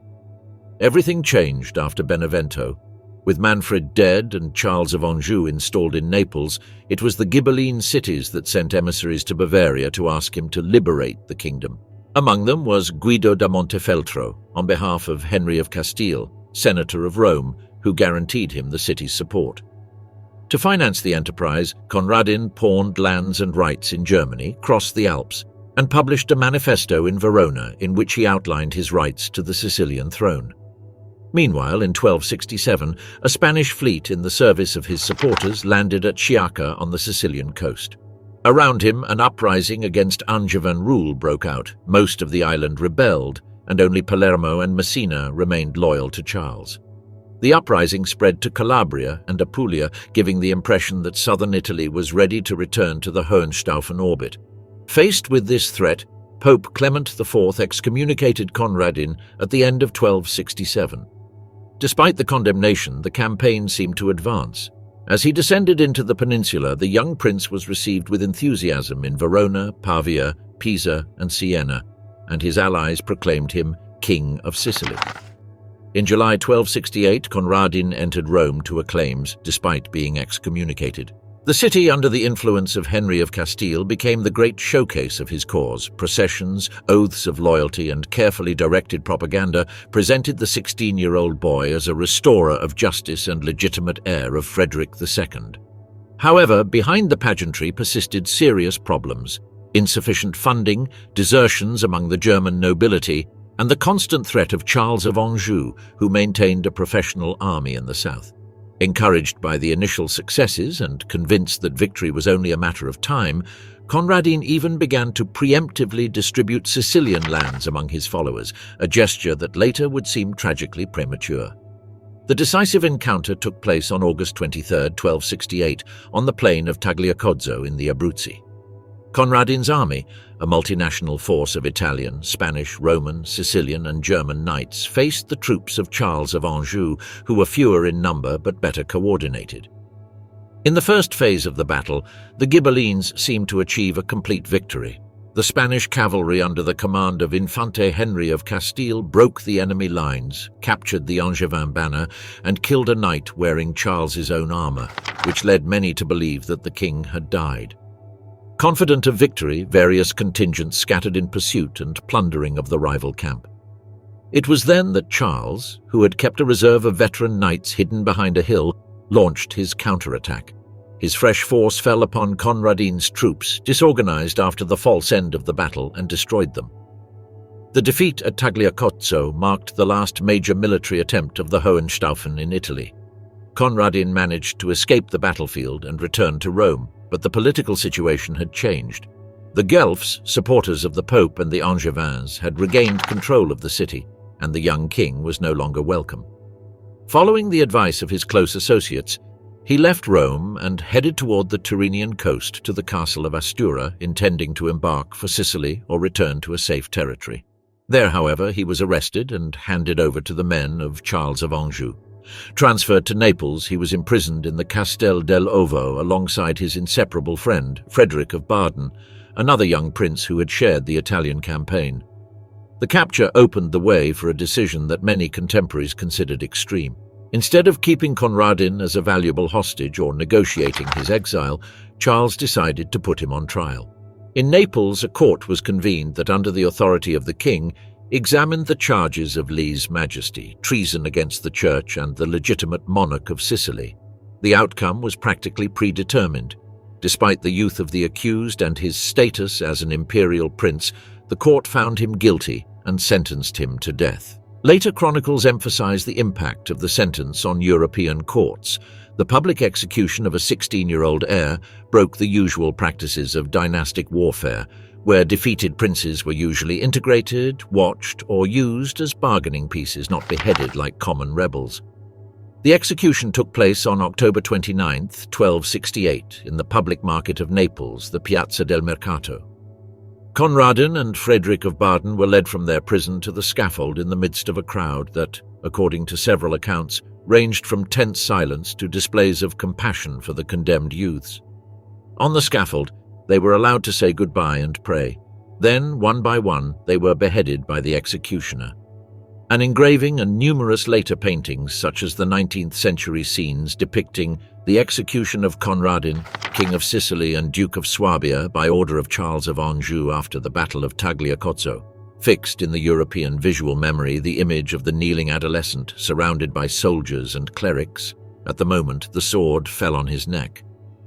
Everything changed after Benevento. With Manfred dead and Charles of Anjou installed in Naples, it was the Ghibelline cities that sent emissaries to Bavaria to ask him to liberate the kingdom. Among them was Guido da Montefeltro, on behalf of Henry of Castile, senator of Rome, who guaranteed him the city's support. To finance the enterprise, Conradin pawned lands and rights in Germany, crossed the Alps, and published a manifesto in Verona in which he outlined his rights to the Sicilian throne. Meanwhile, in 1267, a Spanish fleet in the service of his supporters landed at Sciacca on the Sicilian coast. Around him, an uprising against Angevin rule broke out. Most of the island rebelled, and only Palermo and Messina remained loyal to Charles. The uprising spread to Calabria and Apulia, giving the impression that southern Italy was ready to return to the Hohenstaufen orbit. Faced with this threat, Pope Clement IV excommunicated Conradin at the end of 1267. Despite the condemnation, the campaign seemed to advance. As he descended into the peninsula, the young prince was received with enthusiasm in Verona, Pavia, Pisa, and Siena, and his allies proclaimed him King of Sicily. In July 1268, Conradin entered Rome to acclaims, despite being excommunicated. The city, under the influence of Henry of Castile, became the great showcase of his cause. Processions, oaths of loyalty, and carefully directed propaganda presented the 16-year-old boy as a restorer of justice and legitimate heir of Frederick II. However, behind the pageantry persisted serious problems: insufficient funding, desertions among the German nobility, and the constant threat of Charles of Anjou, who maintained a professional army in the south. Encouraged by the initial successes and convinced that victory was only a matter of time, Conradin even began to preemptively distribute Sicilian lands among his followers, a gesture that later would seem tragically premature. The decisive encounter took place on August 23, 1268, on the plain of Tagliacozzo in the Abruzzi. Conradin's army, a multinational force of Italian, Spanish, Roman, Sicilian, and German knights, faced the troops of Charles of Anjou, who were fewer in number but better coordinated. In the first phase of the battle, the Ghibellines seemed to achieve a complete victory. The Spanish cavalry under the command of Infante Henry of Castile broke the enemy lines, captured the Angevin banner, and killed a knight wearing Charles's own armor, which led many to believe that the king had died. Confident of victory, various contingents scattered in pursuit and plundering of the rival camp. It was then that Charles, who had kept a reserve of veteran knights hidden behind a hill, launched his counterattack. His fresh force fell upon Conradin's troops, disorganized after the false end of the battle, and destroyed them. The defeat at Tagliacozzo marked the last major military attempt of the Hohenstaufen in Italy. Conradin managed to escape the battlefield and return to Rome, but the political situation had changed. The Guelphs, supporters of the Pope and the Angevins, had regained control of the city, and the young king was no longer welcome. Following the advice of his close associates, He left Rome and headed toward the Tyrrhenian coast to the castle of Astura, intending to embark for Sicily or return to a safe territory. There, however, he was arrested and handed over to the men of Charles of Anjou. Transferred to Naples, he was imprisoned in the Castel dell'Ovo alongside his inseparable friend, Frederick of Baden, another young prince who had shared the Italian campaign. The capture opened the way for a decision that many contemporaries considered extreme. Instead of keeping Conradin as a valuable hostage or negotiating his exile, Charles decided to put him on trial. In Naples, a court was convened that, under the authority of the king, examined the charges of lèse-majesty, treason against the church and the legitimate monarch of Sicily. The outcome was practically predetermined. Despite the youth of the accused and his status as an imperial prince, the court found him guilty and sentenced him to death. Later chronicles emphasize the impact of the sentence on European courts. The public execution of a 16-year-old heir broke the usual practices of dynastic warfare, where defeated princes were usually integrated, watched, or used as bargaining pieces, not beheaded like common rebels. The execution took place on October 29, 1268, in the public market of Naples, the Piazza del Mercato. Conradin and Frederick of Baden were led from their prison to the scaffold in the midst of a crowd that, according to several accounts, ranged from tense silence to displays of compassion for the condemned youths. On the scaffold, they were allowed to say goodbye and pray. Then, one by one, they were beheaded by the executioner. An engraving and numerous later paintings, such as the 19th century scenes depicting the execution of Conradin, King of Sicily and Duke of Swabia by order of Charles of Anjou after the Battle of Tagliacozzo, fixed in the European visual memory the image of the kneeling adolescent surrounded by soldiers and clerics. At the moment, the sword fell on his neck.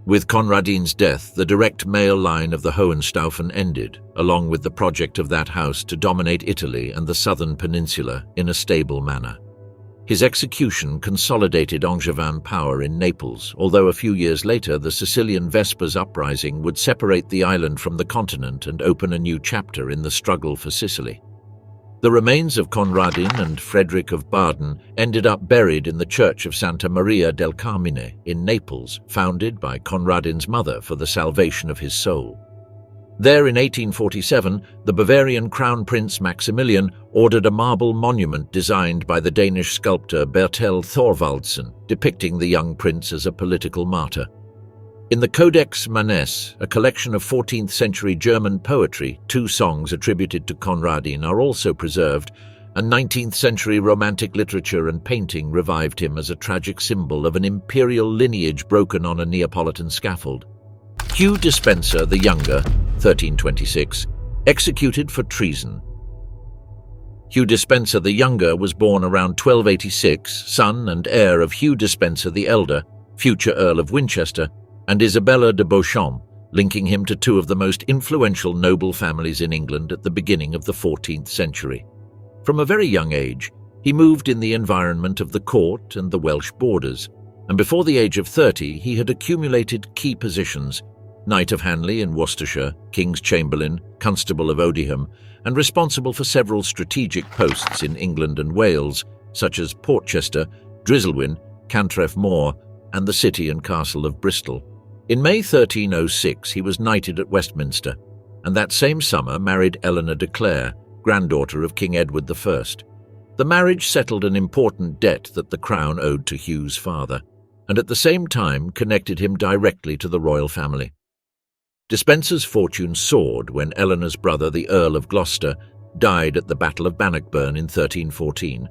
With Conradin's death, the direct male line of the Hohenstaufen ended, along with the project of that house to dominate Italy and the southern peninsula in a stable manner. His execution consolidated Angevin power in Naples, although a few years later the Sicilian Vespers uprising would separate the island from the continent and open a new chapter in the struggle for Sicily. The remains of Conradin and Frederick of Baden ended up buried in the church of Santa Maria del Carmine in Naples, founded by Conradin's mother for the salvation of his soul. There in 1847, the Bavarian Crown Prince Maximilian ordered a marble monument designed by the Danish sculptor Bertel Thorvaldsen, depicting the young prince as a political martyr. In the Codex Manesse, a collection of 14th century German poetry, 2 songs attributed to Conradin are also preserved, and 19th century Romantic literature and painting revived him as a tragic symbol of an imperial lineage broken on a Neapolitan scaffold. Hugh Despenser the Younger, 1326, executed for treason. Hugh Despenser the Younger was born around 1286, son and heir of Hugh Despenser the Elder, future Earl of Winchester, and Isabella de Beauchamp, linking him to 2 of the most influential noble families in England at the beginning of the 14th century. From a very young age, he moved in the environment of the court and the Welsh borders, and before the age of 30 he had accumulated key positions: Knight of Hanley in Worcestershire, King's Chamberlain, Constable of Odiham, and responsible for several strategic posts in England and Wales, such as Portchester, Driselwyn, Cantref Moor, and the city and castle of Bristol. In May 1306 he was knighted at Westminster, and that same summer married Eleanor de Clare, granddaughter of King Edward I. The marriage settled an important debt that the crown owed to Hugh's father, and at the same time connected him directly to the royal family. Despenser's fortune soared when Eleanor's brother, the Earl of Gloucester, died at the Battle of Bannockburn in 1314.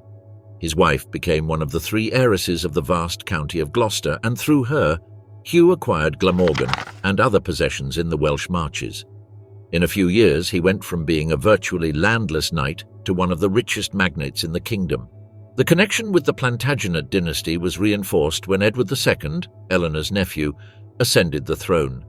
His wife became one of the 3 heiresses of the vast county of Gloucester, and through her, Hugh acquired Glamorgan and other possessions in the Welsh Marches. In a few years, he went from being a virtually landless knight to one of the richest magnates in the kingdom. The connection with the Plantagenet dynasty was reinforced when Edward II, Eleanor's nephew, ascended the throne.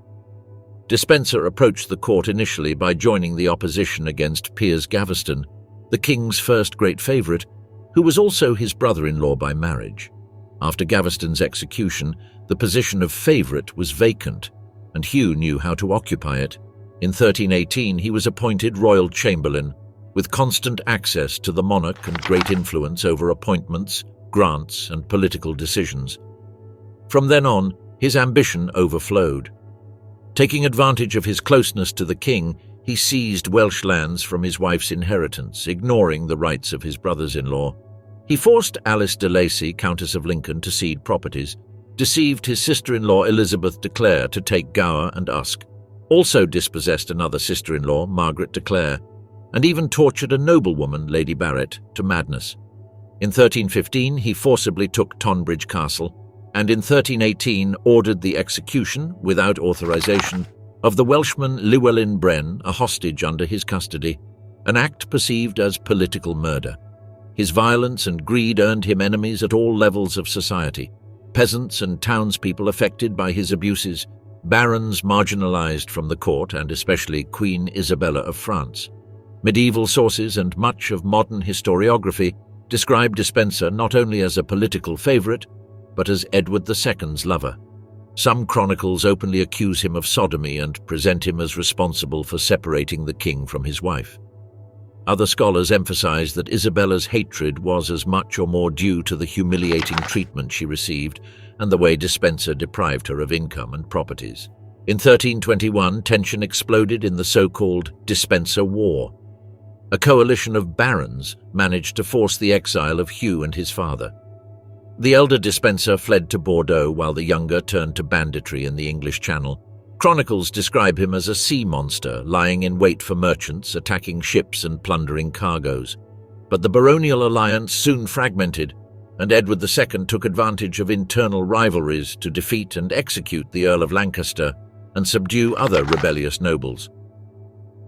Despenser approached the court initially by joining the opposition against Piers Gaveston, the king's first great favourite, who was also his brother-in-law by marriage. After Gaveston's execution, the position of favourite was vacant, and Hugh knew how to occupy it. In 1318 he was appointed royal chamberlain, with constant access to the monarch and great influence over appointments, grants, and political decisions. From then on, his ambition overflowed. Taking advantage of his closeness to the king, he seized Welsh lands from his wife's inheritance, ignoring the rights of his brothers-in-law. He forced Alice de Lacy, Countess of Lincoln, to cede properties, deceived his sister-in-law Elizabeth de Clare to take Gower and Usk, also dispossessed another sister-in-law, Margaret de Clare, and even tortured a noblewoman, Lady Barrett, to madness. In 1315, he forcibly took Tonbridge Castle, and in 1318 ordered the execution, without authorization, of the Welshman Llywelyn Bren, a hostage under his custody, an act perceived as political murder. His violence and greed earned him enemies at all levels of society: peasants and townspeople affected by his abuses, barons marginalized from the court, and especially Queen Isabella of France. Medieval sources and much of modern historiography describe Despenser not only as a political favorite, but as Edward II's lover. Some chronicles openly accuse him of sodomy and present him as responsible for separating the king from his wife. Other scholars emphasize that Isabella's hatred was as much or more due to the humiliating treatment she received and the way Despenser deprived her of income and properties. In 1321, tension exploded in the so-called Despenser War. A coalition of barons managed to force the exile of Hugh and his father. The elder Despenser fled to Bordeaux while the younger turned to banditry in the English Channel. Chronicles describe him as a sea monster, lying in wait for merchants, attacking ships and plundering cargoes. But the baronial alliance soon fragmented, and Edward II took advantage of internal rivalries to defeat and execute the Earl of Lancaster and subdue other rebellious nobles.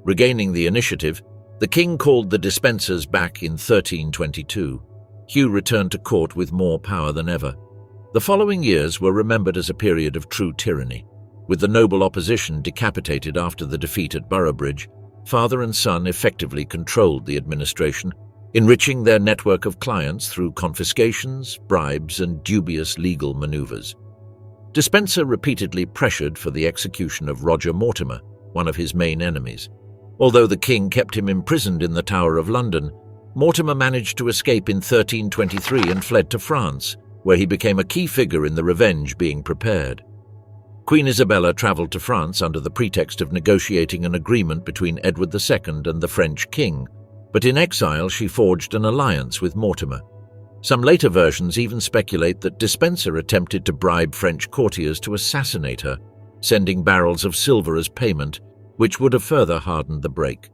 Regaining the initiative, the king called the Despensers back in 1322. Hugh returned to court with more power than ever. The following years were remembered as a period of true tyranny. With the noble opposition decapitated after the defeat at Boroughbridge, father and son effectively controlled the administration, enriching their network of clients through confiscations, bribes, and dubious legal maneuvers. Despenser repeatedly pressured for the execution of Roger Mortimer, one of his main enemies. Although the king kept him imprisoned in the Tower of London, Mortimer managed to escape in 1323 and fled to France, where he became a key figure in the revenge being prepared. Queen Isabella travelled to France under the pretext of negotiating an agreement between Edward II and the French king, but in exile she forged an alliance with Mortimer. Some later versions even speculate that Despenser attempted to bribe French courtiers to assassinate her, sending barrels of silver as payment, which would have further hardened the break.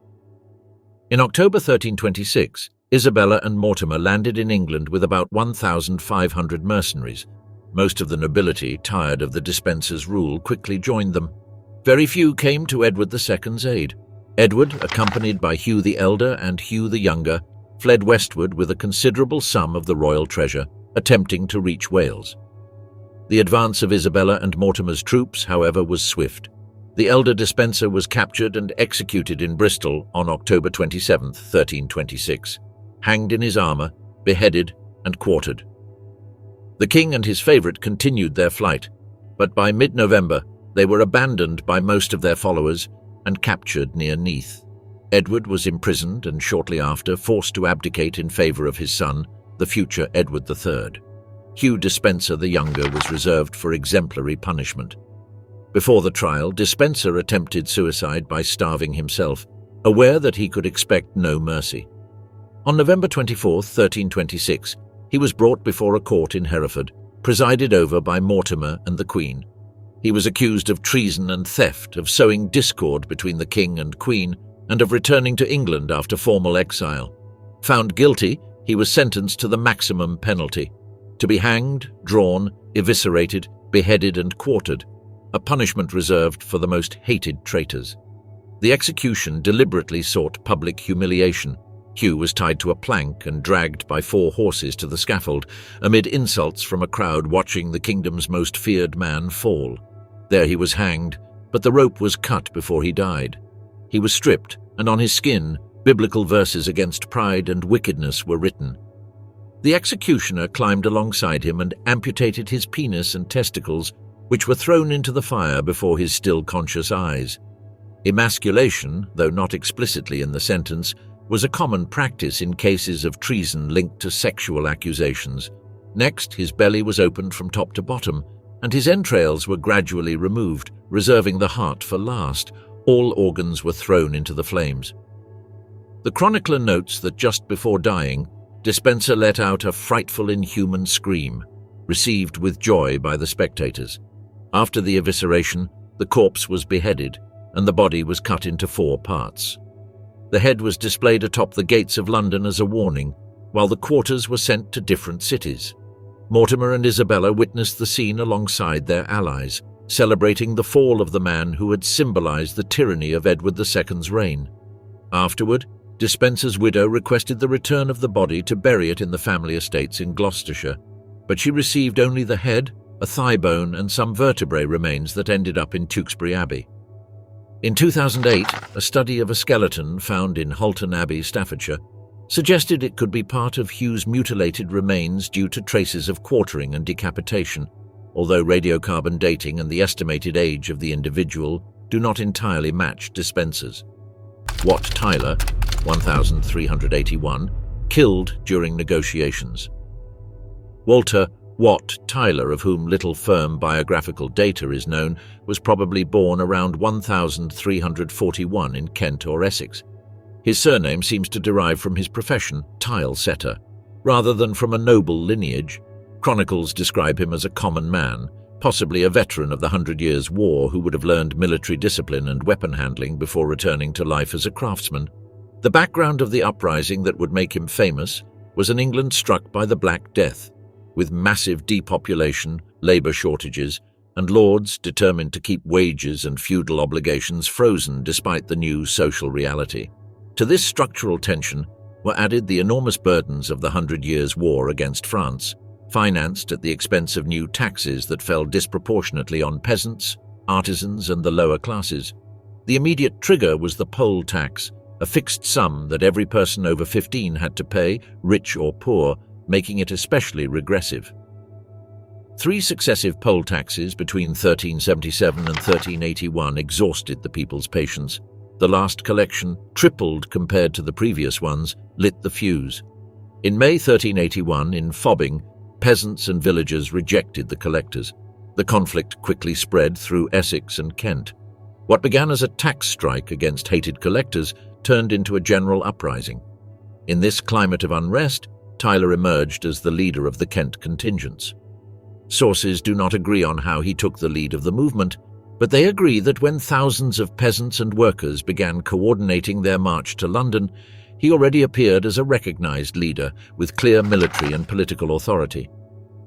In October 1326, Isabella and Mortimer landed in England with about 1,500 mercenaries. Most of the nobility, tired of the Despensers' rule, quickly joined them. Very few came to Edward II's aid. Edward, accompanied by Hugh the Elder and Hugh the Younger, fled westward with a considerable sum of the royal treasure, attempting to reach Wales. The advance of Isabella and Mortimer's troops, however, was swift. The elder Despenser was captured and executed in Bristol on October 27, 1326, hanged in his armour, beheaded and quartered. The king and his favourite continued their flight, but by mid-November they were abandoned by most of their followers and captured near Neath. Edward was imprisoned and shortly after forced to abdicate in favour of his son, the future Edward III. Hugh Despenser the Younger was reserved for exemplary punishment. Before the trial, Despenser attempted suicide by starving himself, aware that he could expect no mercy. On November 24, 1326, he was brought before a court in Hereford, presided over by Mortimer and the Queen. He was accused of treason and theft, of sowing discord between the king and queen, and of returning to England after formal exile. Found guilty, he was sentenced to the maximum penalty, to be hanged, drawn, eviscerated, beheaded and quartered, a punishment reserved for the most hated traitors. The execution deliberately sought public humiliation. Hugh was tied to a plank and dragged by 4 horses to the scaffold, amid insults from a crowd watching the kingdom's most feared man fall. There he was hanged, but the rope was cut before he died. He was stripped, and on his skin, biblical verses against pride and wickedness were written. The executioner climbed alongside him and amputated his penis and testicles, which were thrown into the fire before his still conscious eyes. Emasculation, though not explicitly in the sentence, was a common practice in cases of treason linked to sexual accusations. Next, his belly was opened from top to bottom, and his entrails were gradually removed, reserving the heart for last. All organs were thrown into the flames. The chronicler notes that just before dying, Despenser let out a frightful, inhuman scream, received with joy by the spectators. After the evisceration, the corpse was beheaded, and the body was cut into 4 parts. The head was displayed atop the gates of London as a warning, while the quarters were sent to different cities. Mortimer and Isabella witnessed the scene alongside their allies, celebrating the fall of the man who had symbolized the tyranny of Edward II's reign. Afterward, Despenser's widow requested the return of the body to bury it in the family estates in Gloucestershire, but she received only the head, a thigh bone, and some vertebrae remains that ended up in Tewkesbury Abbey. In 2008, a study of a skeleton found in Halton Abbey, Staffordshire, suggested it could be part of Hugh's mutilated remains due to traces of quartering and decapitation, although radiocarbon dating and the estimated age of the individual do not entirely match Despenser's. Wat Tyler, 1381, killed during negotiations. Walter Wat Tyler, of whom little firm biographical data is known, was probably born around 1341 in Kent or Essex. His surname seems to derive from his profession, tile setter, rather than from a noble lineage. Chronicles describe him as a common man, possibly a veteran of the 100 Years' War who would have learned military discipline and weapon handling before returning to life as a craftsman. The background of the uprising that would make him famous was an England struck by the Black Death, with massive depopulation, labour shortages, and lords determined to keep wages and feudal obligations frozen despite the new social reality. To this structural tension were added the enormous burdens of the 100 Years' War against France, financed at the expense of new taxes that fell disproportionately on peasants, artisans, and the lower classes. The immediate trigger was the poll tax, a fixed sum that every person over 15 had to pay, rich or poor, making it especially regressive. 3 successive poll taxes between 1377 and 1381 exhausted the people's patience. The last collection, tripled compared to the previous ones, lit the fuse. In May 1381, in Fobbing, peasants and villagers rejected the collectors. The conflict quickly spread through Essex and Kent. What began as a tax strike against hated collectors turned into a general uprising. In this climate of unrest, Tyler emerged as the leader of the Kent contingents. Sources do not agree on how he took the lead of the movement, but they agree that when thousands of peasants and workers began coordinating their march to London, he already appeared as a recognized leader with clear military and political authority.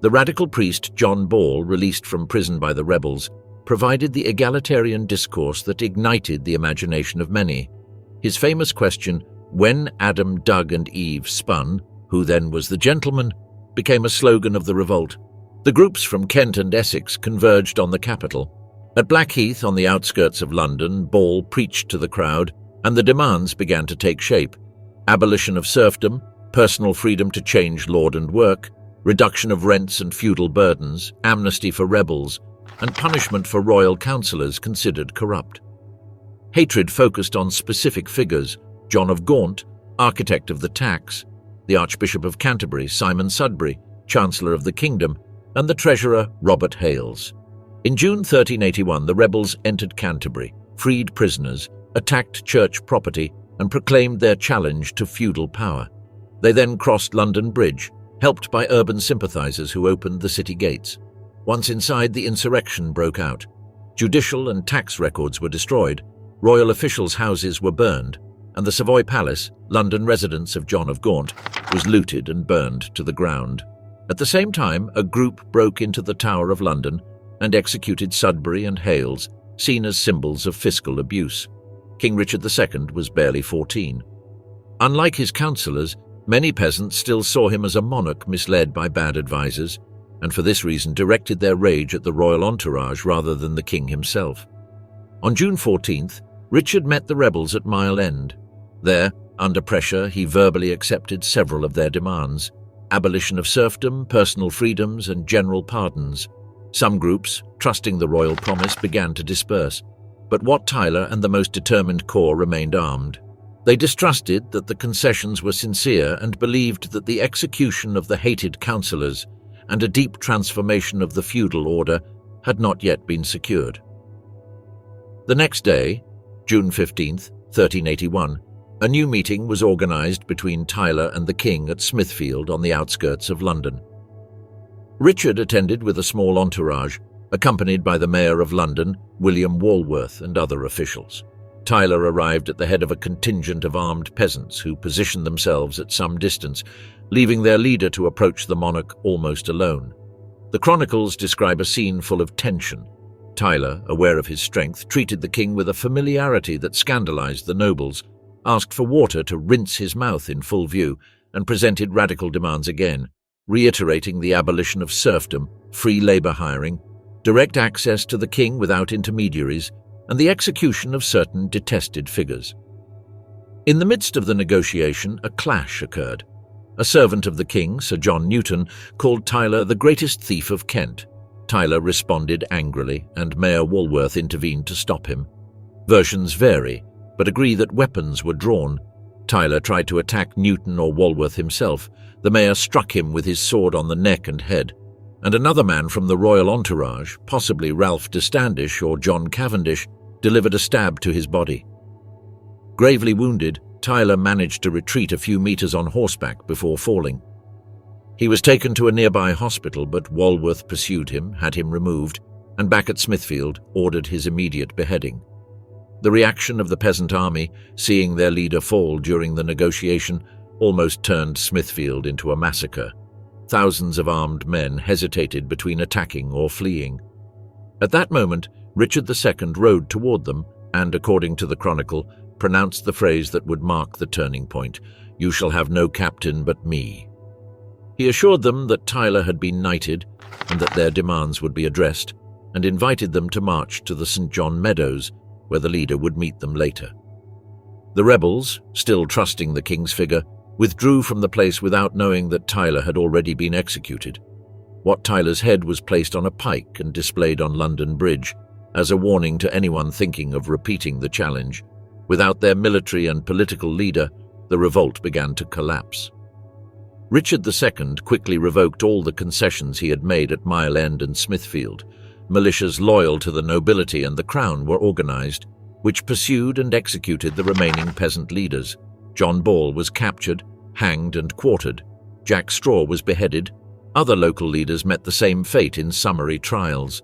The radical priest John Ball, released from prison by the rebels, provided the egalitarian discourse that ignited the imagination of many. His famous question, "When Adam, Doug, and Eve spun, who then was the gentleman?" became a slogan of the revolt. The groups from Kent and Essex converged on the capital. At Blackheath, on the outskirts of London, Ball preached to the crowd, and the demands began to take shape. Abolition of serfdom, personal freedom to change lord and work, reduction of rents and feudal burdens, amnesty for rebels, and punishment for royal councillors considered corrupt. Hatred focused on specific figures: John of Gaunt, architect of the tax, the Archbishop of Canterbury, Simon Sudbury, Chancellor of the Kingdom, and the Treasurer, Robert Hales. In June 1381, the rebels entered Canterbury, freed prisoners, attacked church property, and proclaimed their challenge to feudal power. They then crossed London Bridge, helped by urban sympathisers who opened the city gates. Once inside, the insurrection broke out. Judicial and tax records were destroyed, royal officials' houses were burned, and the Savoy Palace, London residence of John of Gaunt, was looted and burned to the ground. At the same time, a group broke into the Tower of London and executed Sudbury and Hales, seen as symbols of fiscal abuse. King Richard II was barely 14. Unlike his councillors, many peasants still saw him as a monarch misled by bad advisers, and for this reason directed their rage at the royal entourage rather than the king himself. On June 14th, Richard met the rebels at Mile End. There, under pressure, he verbally accepted several of their demands: abolition of serfdom, personal freedoms, and general pardons. Some groups, trusting the royal promise, began to disperse, but Wat Tyler and the most determined corps remained armed. They distrusted that the concessions were sincere and believed that the execution of the hated councillors and a deep transformation of the feudal order had not yet been secured. The next day, June 15th, 1381, a new meeting was organised between Tyler and the king at Smithfield on the outskirts of London. Richard attended with a small entourage, accompanied by the Mayor of London, William Walworth, and other officials. Tyler arrived at the head of a contingent of armed peasants who positioned themselves at some distance, leaving their leader to approach the monarch almost alone. The chronicles describe a scene full of tension. Tyler, aware of his strength, treated the king with a familiarity that scandalized the nobles, asked for water to rinse his mouth in full view, and presented radical demands again, reiterating the abolition of serfdom, free labor hiring, direct access to the king without intermediaries, and the execution of certain detested figures. In the midst of the negotiation, a clash occurred. A servant of the king, Sir John Newton, called Tyler the greatest thief of Kent. Tyler responded angrily, and Mayor Walworth intervened to stop him. Versions vary, but agree that weapons were drawn. Tyler tried to attack Newton or Walworth himself. The mayor struck him with his sword on the neck and head, and another man from the royal entourage, possibly Ralph de Standish or John Cavendish, delivered a stab to his body. Gravely wounded, Tyler managed to retreat a few meters on horseback before falling. He was taken to a nearby hospital, but Walworth pursued him, had him removed, and back at Smithfield ordered his immediate beheading. The reaction of the peasant army, seeing their leader fall during the negotiation, almost turned Smithfield into a massacre. Thousands of armed men hesitated between attacking or fleeing. At that moment, Richard II rode toward them and, according to the chronicle, pronounced the phrase that would mark the turning point: "You shall have no captain but me." He assured them that Tyler had been knighted and that their demands would be addressed, and invited them to march to the St. John Meadows, where the leader would meet them later. The rebels, still trusting the king's figure, withdrew from the place without knowing that Tyler had already been executed. Wat Tyler's head was placed on a pike and displayed on London Bridge, as a warning to anyone thinking of repeating the challenge. Without their military and political leader, the revolt began to collapse. Richard II quickly revoked all the concessions he had made at Mile End and Smithfield. Militias loyal to the nobility and the crown were organized, which pursued and executed the remaining peasant leaders. John Ball was captured, hanged and quartered. Jack Straw was beheaded. Other local leaders met the same fate in summary trials.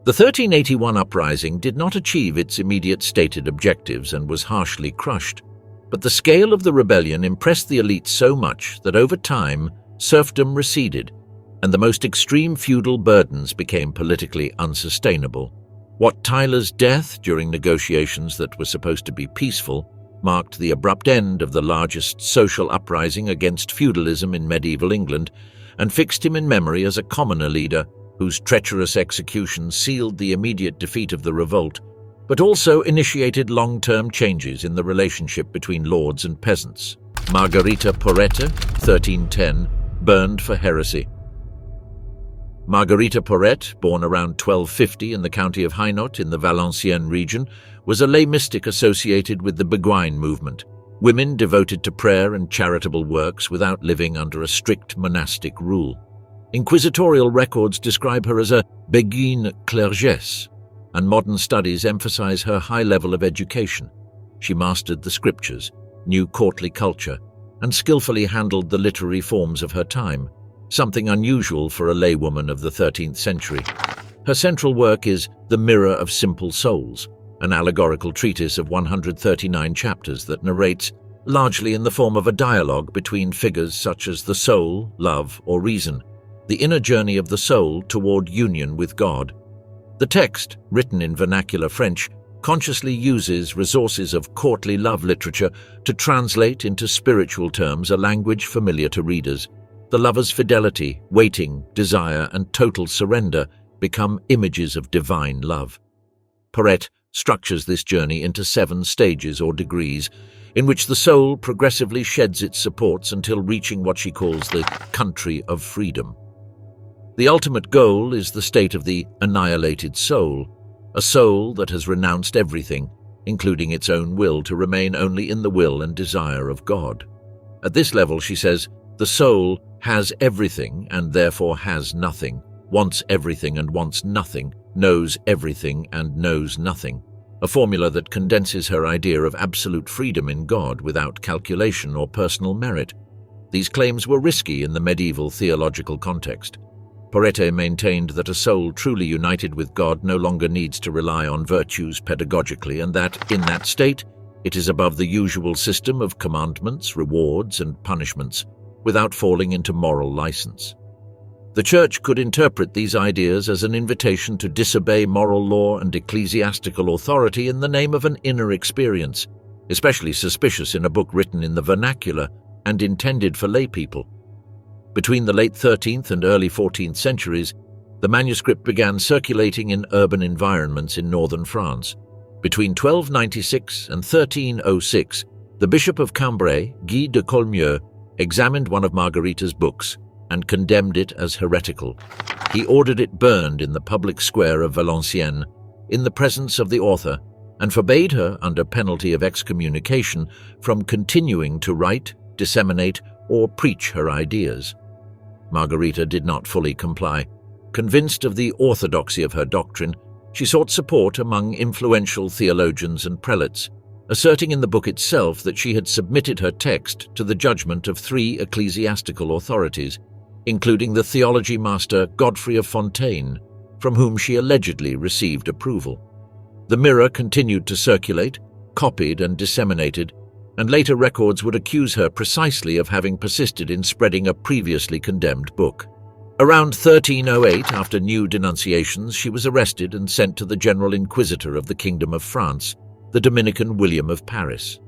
The 1381 uprising did not achieve its immediate stated objectives and was harshly crushed. But the scale of the rebellion impressed the elite so much that over time, serfdom receded, and the most extreme feudal burdens became politically unsustainable. Wat Tyler's death during negotiations that were supposed to be peaceful marked the abrupt end of the largest social uprising against feudalism in medieval England, and fixed him in memory as a commoner leader whose treacherous execution sealed the immediate defeat of the revolt, but also initiated long-term changes in the relationship between lords and peasants. Margherita Porretta, 1310, burned for heresy. Margherita Porrette, born around 1250 in the county of Hainaut in the Valenciennes region, was a lay mystic associated with the Beguine movement, women devoted to prayer and charitable works without living under a strict monastic rule. Inquisitorial records describe her as a Beguine clergesse, and modern studies emphasize her high level of education. She mastered the scriptures, knew courtly culture, and skillfully handled the literary forms of her time, something unusual for a laywoman of the 13th century. Her central work is The Mirror of Simple Souls, an allegorical treatise of 139 chapters that narrates, largely in the form of a dialogue between figures such as the soul, love, or reason, the inner journey of the soul toward union with God. The text, written in vernacular French, consciously uses resources of courtly love literature to translate into spiritual terms a language familiar to readers. The lover's fidelity, waiting, desire, and total surrender become images of divine love. Porrette structures this journey into 7 stages or degrees, in which the soul progressively sheds its supports until reaching what she calls the country of freedom. The ultimate goal is the state of the annihilated soul, a soul that has renounced everything, including its own will, to remain only in the will and desire of God. At this level, she says, the soul has everything and therefore has nothing, wants everything and wants nothing, knows everything and knows nothing, a formula that condenses her idea of absolute freedom in God without calculation or personal merit. These claims were risky in the medieval theological context. Porete maintained that a soul truly united with God no longer needs to rely on virtues pedagogically, and that, in that state, it is above the usual system of commandments, rewards, and punishments, without falling into moral license. The Church could interpret these ideas as an invitation to disobey moral law and ecclesiastical authority in the name of an inner experience, especially suspicious in a book written in the vernacular and intended for laypeople. Between the late 13th and early 14th centuries, the manuscript began circulating in urban environments in northern France. Between 1296 and 1306, the Bishop of Cambrai, Guy de Colmieu, examined one of Margarita's books and condemned it as heretical. He ordered it burned in the public square of Valenciennes, in the presence of the author, and forbade her, under penalty of excommunication, from continuing to write, disseminate, or preach her ideas. Margarita did not fully comply. Convinced of the orthodoxy of her doctrine, she sought support among influential theologians and prelates, asserting in the book itself that she had submitted her text to the judgment of 3 ecclesiastical authorities, including the theology master Godfrey of Fontaine, from whom she allegedly received approval. The mirror continued to circulate, copied and disseminated, and later records would accuse her precisely of having persisted in spreading a previously condemned book. Around 1308, after new denunciations, she was arrested and sent to the General Inquisitor of the Kingdom of France, the Dominican William of Paris.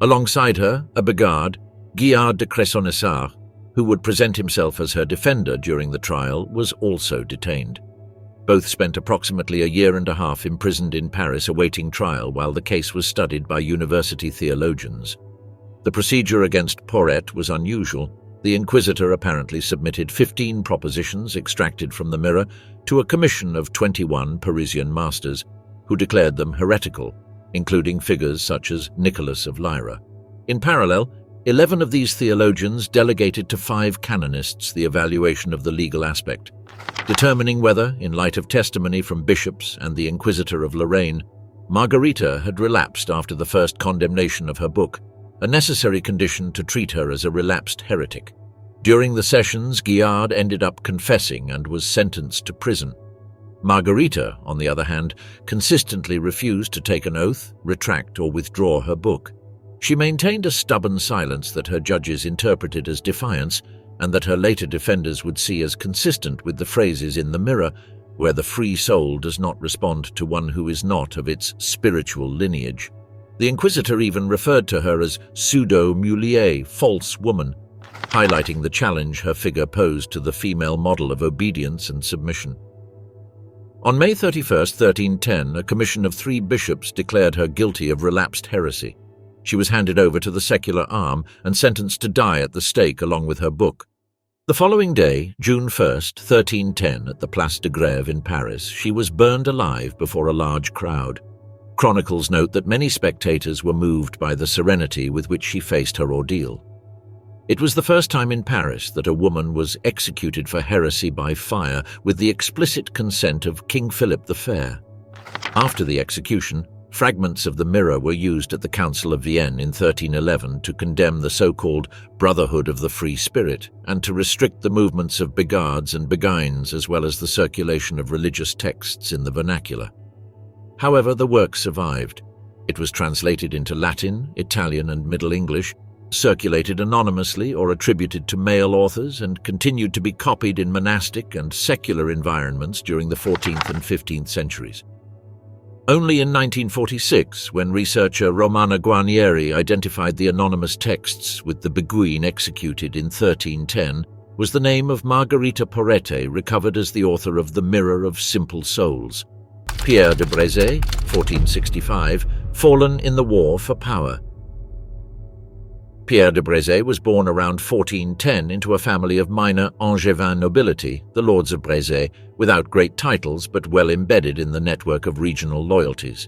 Alongside her, a Begard, Guillard de Cressonessart, who would present himself as her defender during the trial, was also detained. Both spent approximately a year and a half imprisoned in Paris awaiting trial while the case was studied by university theologians. The procedure against Porete was unusual. The Inquisitor apparently submitted 15 propositions extracted from the mirror to a commission of 21 Parisian masters, who declared them heretical, including figures such as Nicholas of Lyra. In parallel, 11 of these theologians delegated to 5 canonists the evaluation of the legal aspect, determining whether, in light of testimony from bishops and the Inquisitor of Lorraine, Margarita had relapsed after the first condemnation of her book, a necessary condition to treat her as a relapsed heretic. During the sessions, Guillard ended up confessing and was sentenced to prison. Margarita, on the other hand, consistently refused to take an oath, retract, or withdraw her book. She maintained a stubborn silence that her judges interpreted as defiance, and that her later defenders would see as consistent with the phrases in the mirror, where the free soul does not respond to one who is not of its spiritual lineage. The Inquisitor even referred to her as pseudo-mulier, false woman, highlighting the challenge her figure posed to the female model of obedience and submission. On May 31, 1310, a commission of 3 bishops declared her guilty of relapsed heresy. She was handed over to the secular arm and sentenced to die at the stake along with her book. The following day, June 1, 1310, at the Place de Grève in Paris, she was burned alive before a large crowd. Chronicles note that many spectators were moved by the serenity with which she faced her ordeal. It was the first time in Paris that a woman was executed for heresy by fire with the explicit consent of King Philip the Fair. After the execution, fragments of the mirror were used at the Council of Vienne in 1311 to condemn the so-called Brotherhood of the Free Spirit and to restrict the movements of Begards and Beguines as well as the circulation of religious texts in the vernacular. However, the work survived. It was translated into Latin, Italian, and Middle English, circulated anonymously or attributed to male authors, and continued to be copied in monastic and secular environments during the 14th and 15th centuries. Only in 1946, when researcher Romana Guarnieri identified the anonymous texts with the Beguine executed in 1310, was the name of Margarita Porete recovered as the author of The Mirror of Simple Souls. Pierre de Brezé, 1465, fallen in the war for power. Pierre de Brezé was born around 1410 into a family of minor Angevin nobility, the Lords of Brezé, without great titles but well embedded in the network of regional loyalties.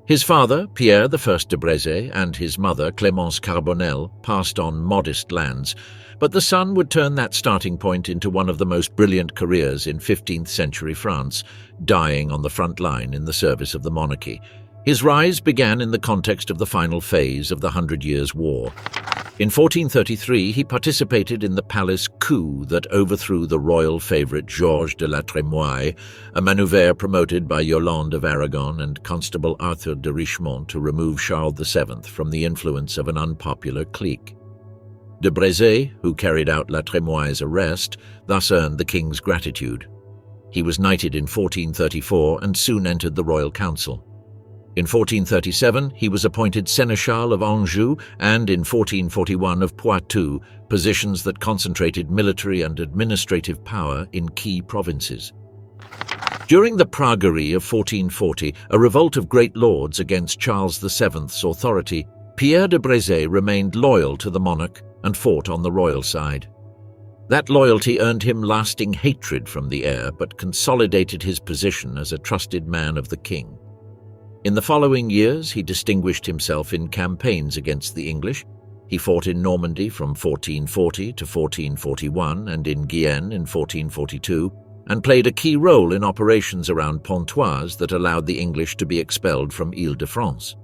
His father, Pierre I de Brezé, and his mother, Clémence Carbonel, passed on modest lands, But the son would turn that starting point into one of the most brilliant careers in 15th century France, dying on the front line in the service of the monarchy. His rise began in the context of the final phase of the Hundred Years' War. In 1433, he participated in the palace coup that overthrew the royal favourite Georges de la Trémoille, a manœuvre promoted by Yolande of Aragon and Constable Arthur de Richemont to remove Charles VII from the influence of an unpopular clique. De Brézé, who carried out la Trémoille's arrest, thus earned the king's gratitude. He was knighted in 1434 and soon entered the royal council. In 1437, he was appointed Seneschal of Anjou and in 1441 of Poitou, positions that concentrated military and administrative power in key provinces. During the Praguerie of 1440, a revolt of great lords against Charles VII's authority, Pierre de Brézé remained loyal to the monarch and fought on the royal side. That loyalty earned him lasting hatred from the heir, but consolidated his position as a trusted man of the king. In the following years, he distinguished himself in campaigns against the English. He fought in Normandy from 1440 to 1441 and in Guienne in 1442, and played a key role in operations around Pontoise that allowed the English to be expelled from Île-de-France.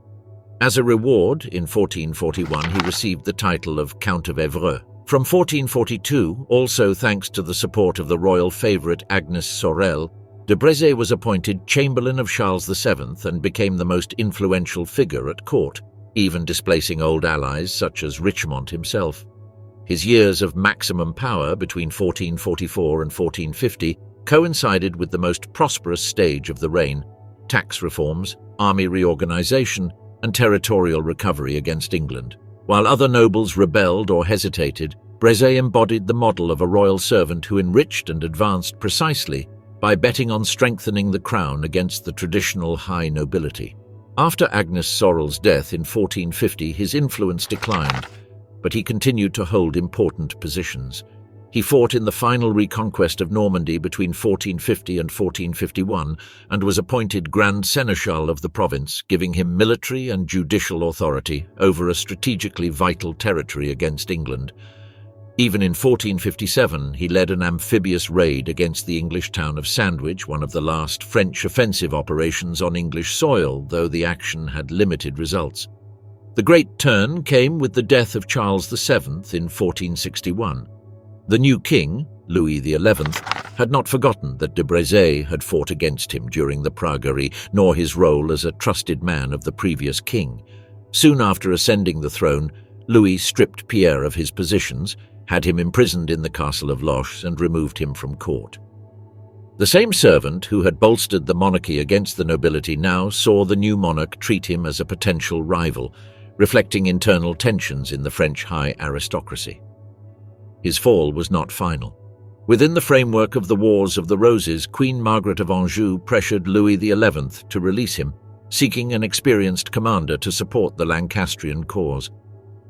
As a reward, in 1441 he received the title of Count of Évreux. From 1442, also thanks to the support of the royal favourite Agnes Sorel, de Brézé was appointed Chamberlain of Charles VII and became the most influential figure at court, even displacing old allies such as Richemont himself. His years of maximum power between 1444 and 1450 coincided with the most prosperous stage of the reign: tax reforms, army reorganization, and territorial recovery against England. While other nobles rebelled or hesitated, Brézé embodied the model of a royal servant who enriched and advanced precisely by betting on strengthening the crown against the traditional high nobility. After Agnes Sorel's death in 1450, his influence declined, but he continued to hold important positions. He fought in the final reconquest of Normandy between 1450 and 1451 and was appointed Grand Seneschal of the province, giving him military and judicial authority over a strategically vital territory against England. Even in 1457, he led an amphibious raid against the English town of Sandwich, one of the last French offensive operations on English soil, though the action had limited results. The great turn came with the death of Charles VII in 1461. The new king, Louis XI, had not forgotten that de Brézé had fought against him during the Praguerie, nor his role as a trusted man of the previous king. Soon after ascending the throne, Louis stripped Pierre of his positions, had him imprisoned in the castle of Loches, and removed him from court. The same servant who had bolstered the monarchy against the nobility now saw the new monarch treat him as a potential rival, reflecting internal tensions in the French high aristocracy. His fall was not final. Within the framework of the Wars of the Roses, Queen Margaret of Anjou pressured Louis XI to release him, seeking an experienced commander to support the Lancastrian cause.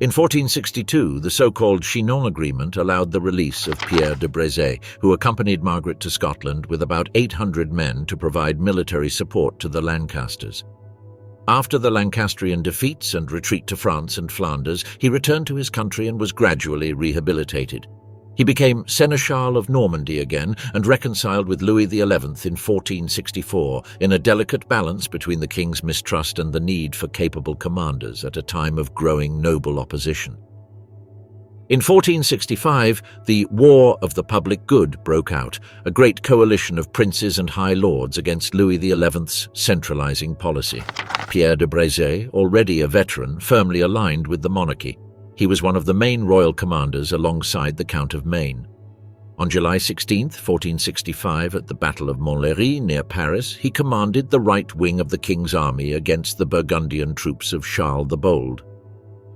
In 1462, the so-called Chinon Agreement allowed the release of Pierre de Brézé, who accompanied Margaret to Scotland with about 800 men to provide military support to the Lancasters. After the Lancastrian defeats and retreat to France and Flanders, he returned to his country and was gradually rehabilitated. He became Seneschal of Normandy again and reconciled with Louis XI in 1464 in a delicate balance between the king's mistrust and the need for capable commanders at a time of growing noble opposition. In 1465, the War of the Public Good broke out, a great coalition of princes and high lords against Louis XI's centralizing policy. Pierre de Brézé, already a veteran, firmly aligned with the monarchy. He was one of the main royal commanders alongside the Count of Maine. On July 16, 1465, at the Battle of Montlhéry near Paris, he commanded the right wing of the king's army against the Burgundian troops of Charles the Bold.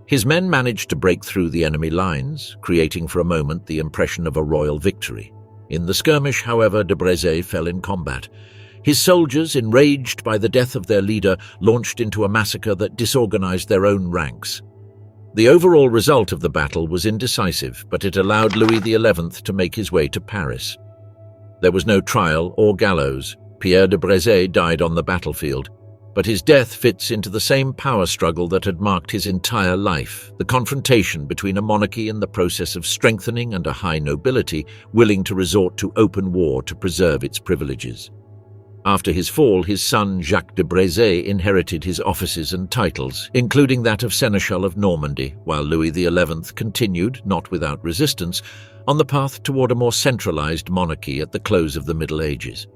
His men managed to break through the enemy lines, creating for a moment the impression of a royal victory. In the skirmish, however, de Brézé fell in combat. His soldiers, enraged by the death of their leader, launched into a massacre that disorganized their own ranks. The overall result of the battle was indecisive, but it allowed Louis XI to make his way to Paris. There was no trial or gallows. Pierre de Brézé died on the battlefield, But his death fits into the same power struggle that had marked his entire life, the confrontation between a monarchy in the process of strengthening and a high nobility willing to resort to open war to preserve its privileges. After his fall, his son Jacques de Brézé inherited his offices and titles, including that of Seneschal of Normandy, while Louis XI continued, not without resistance, on the path toward a more centralized monarchy at the close of the Middle Ages.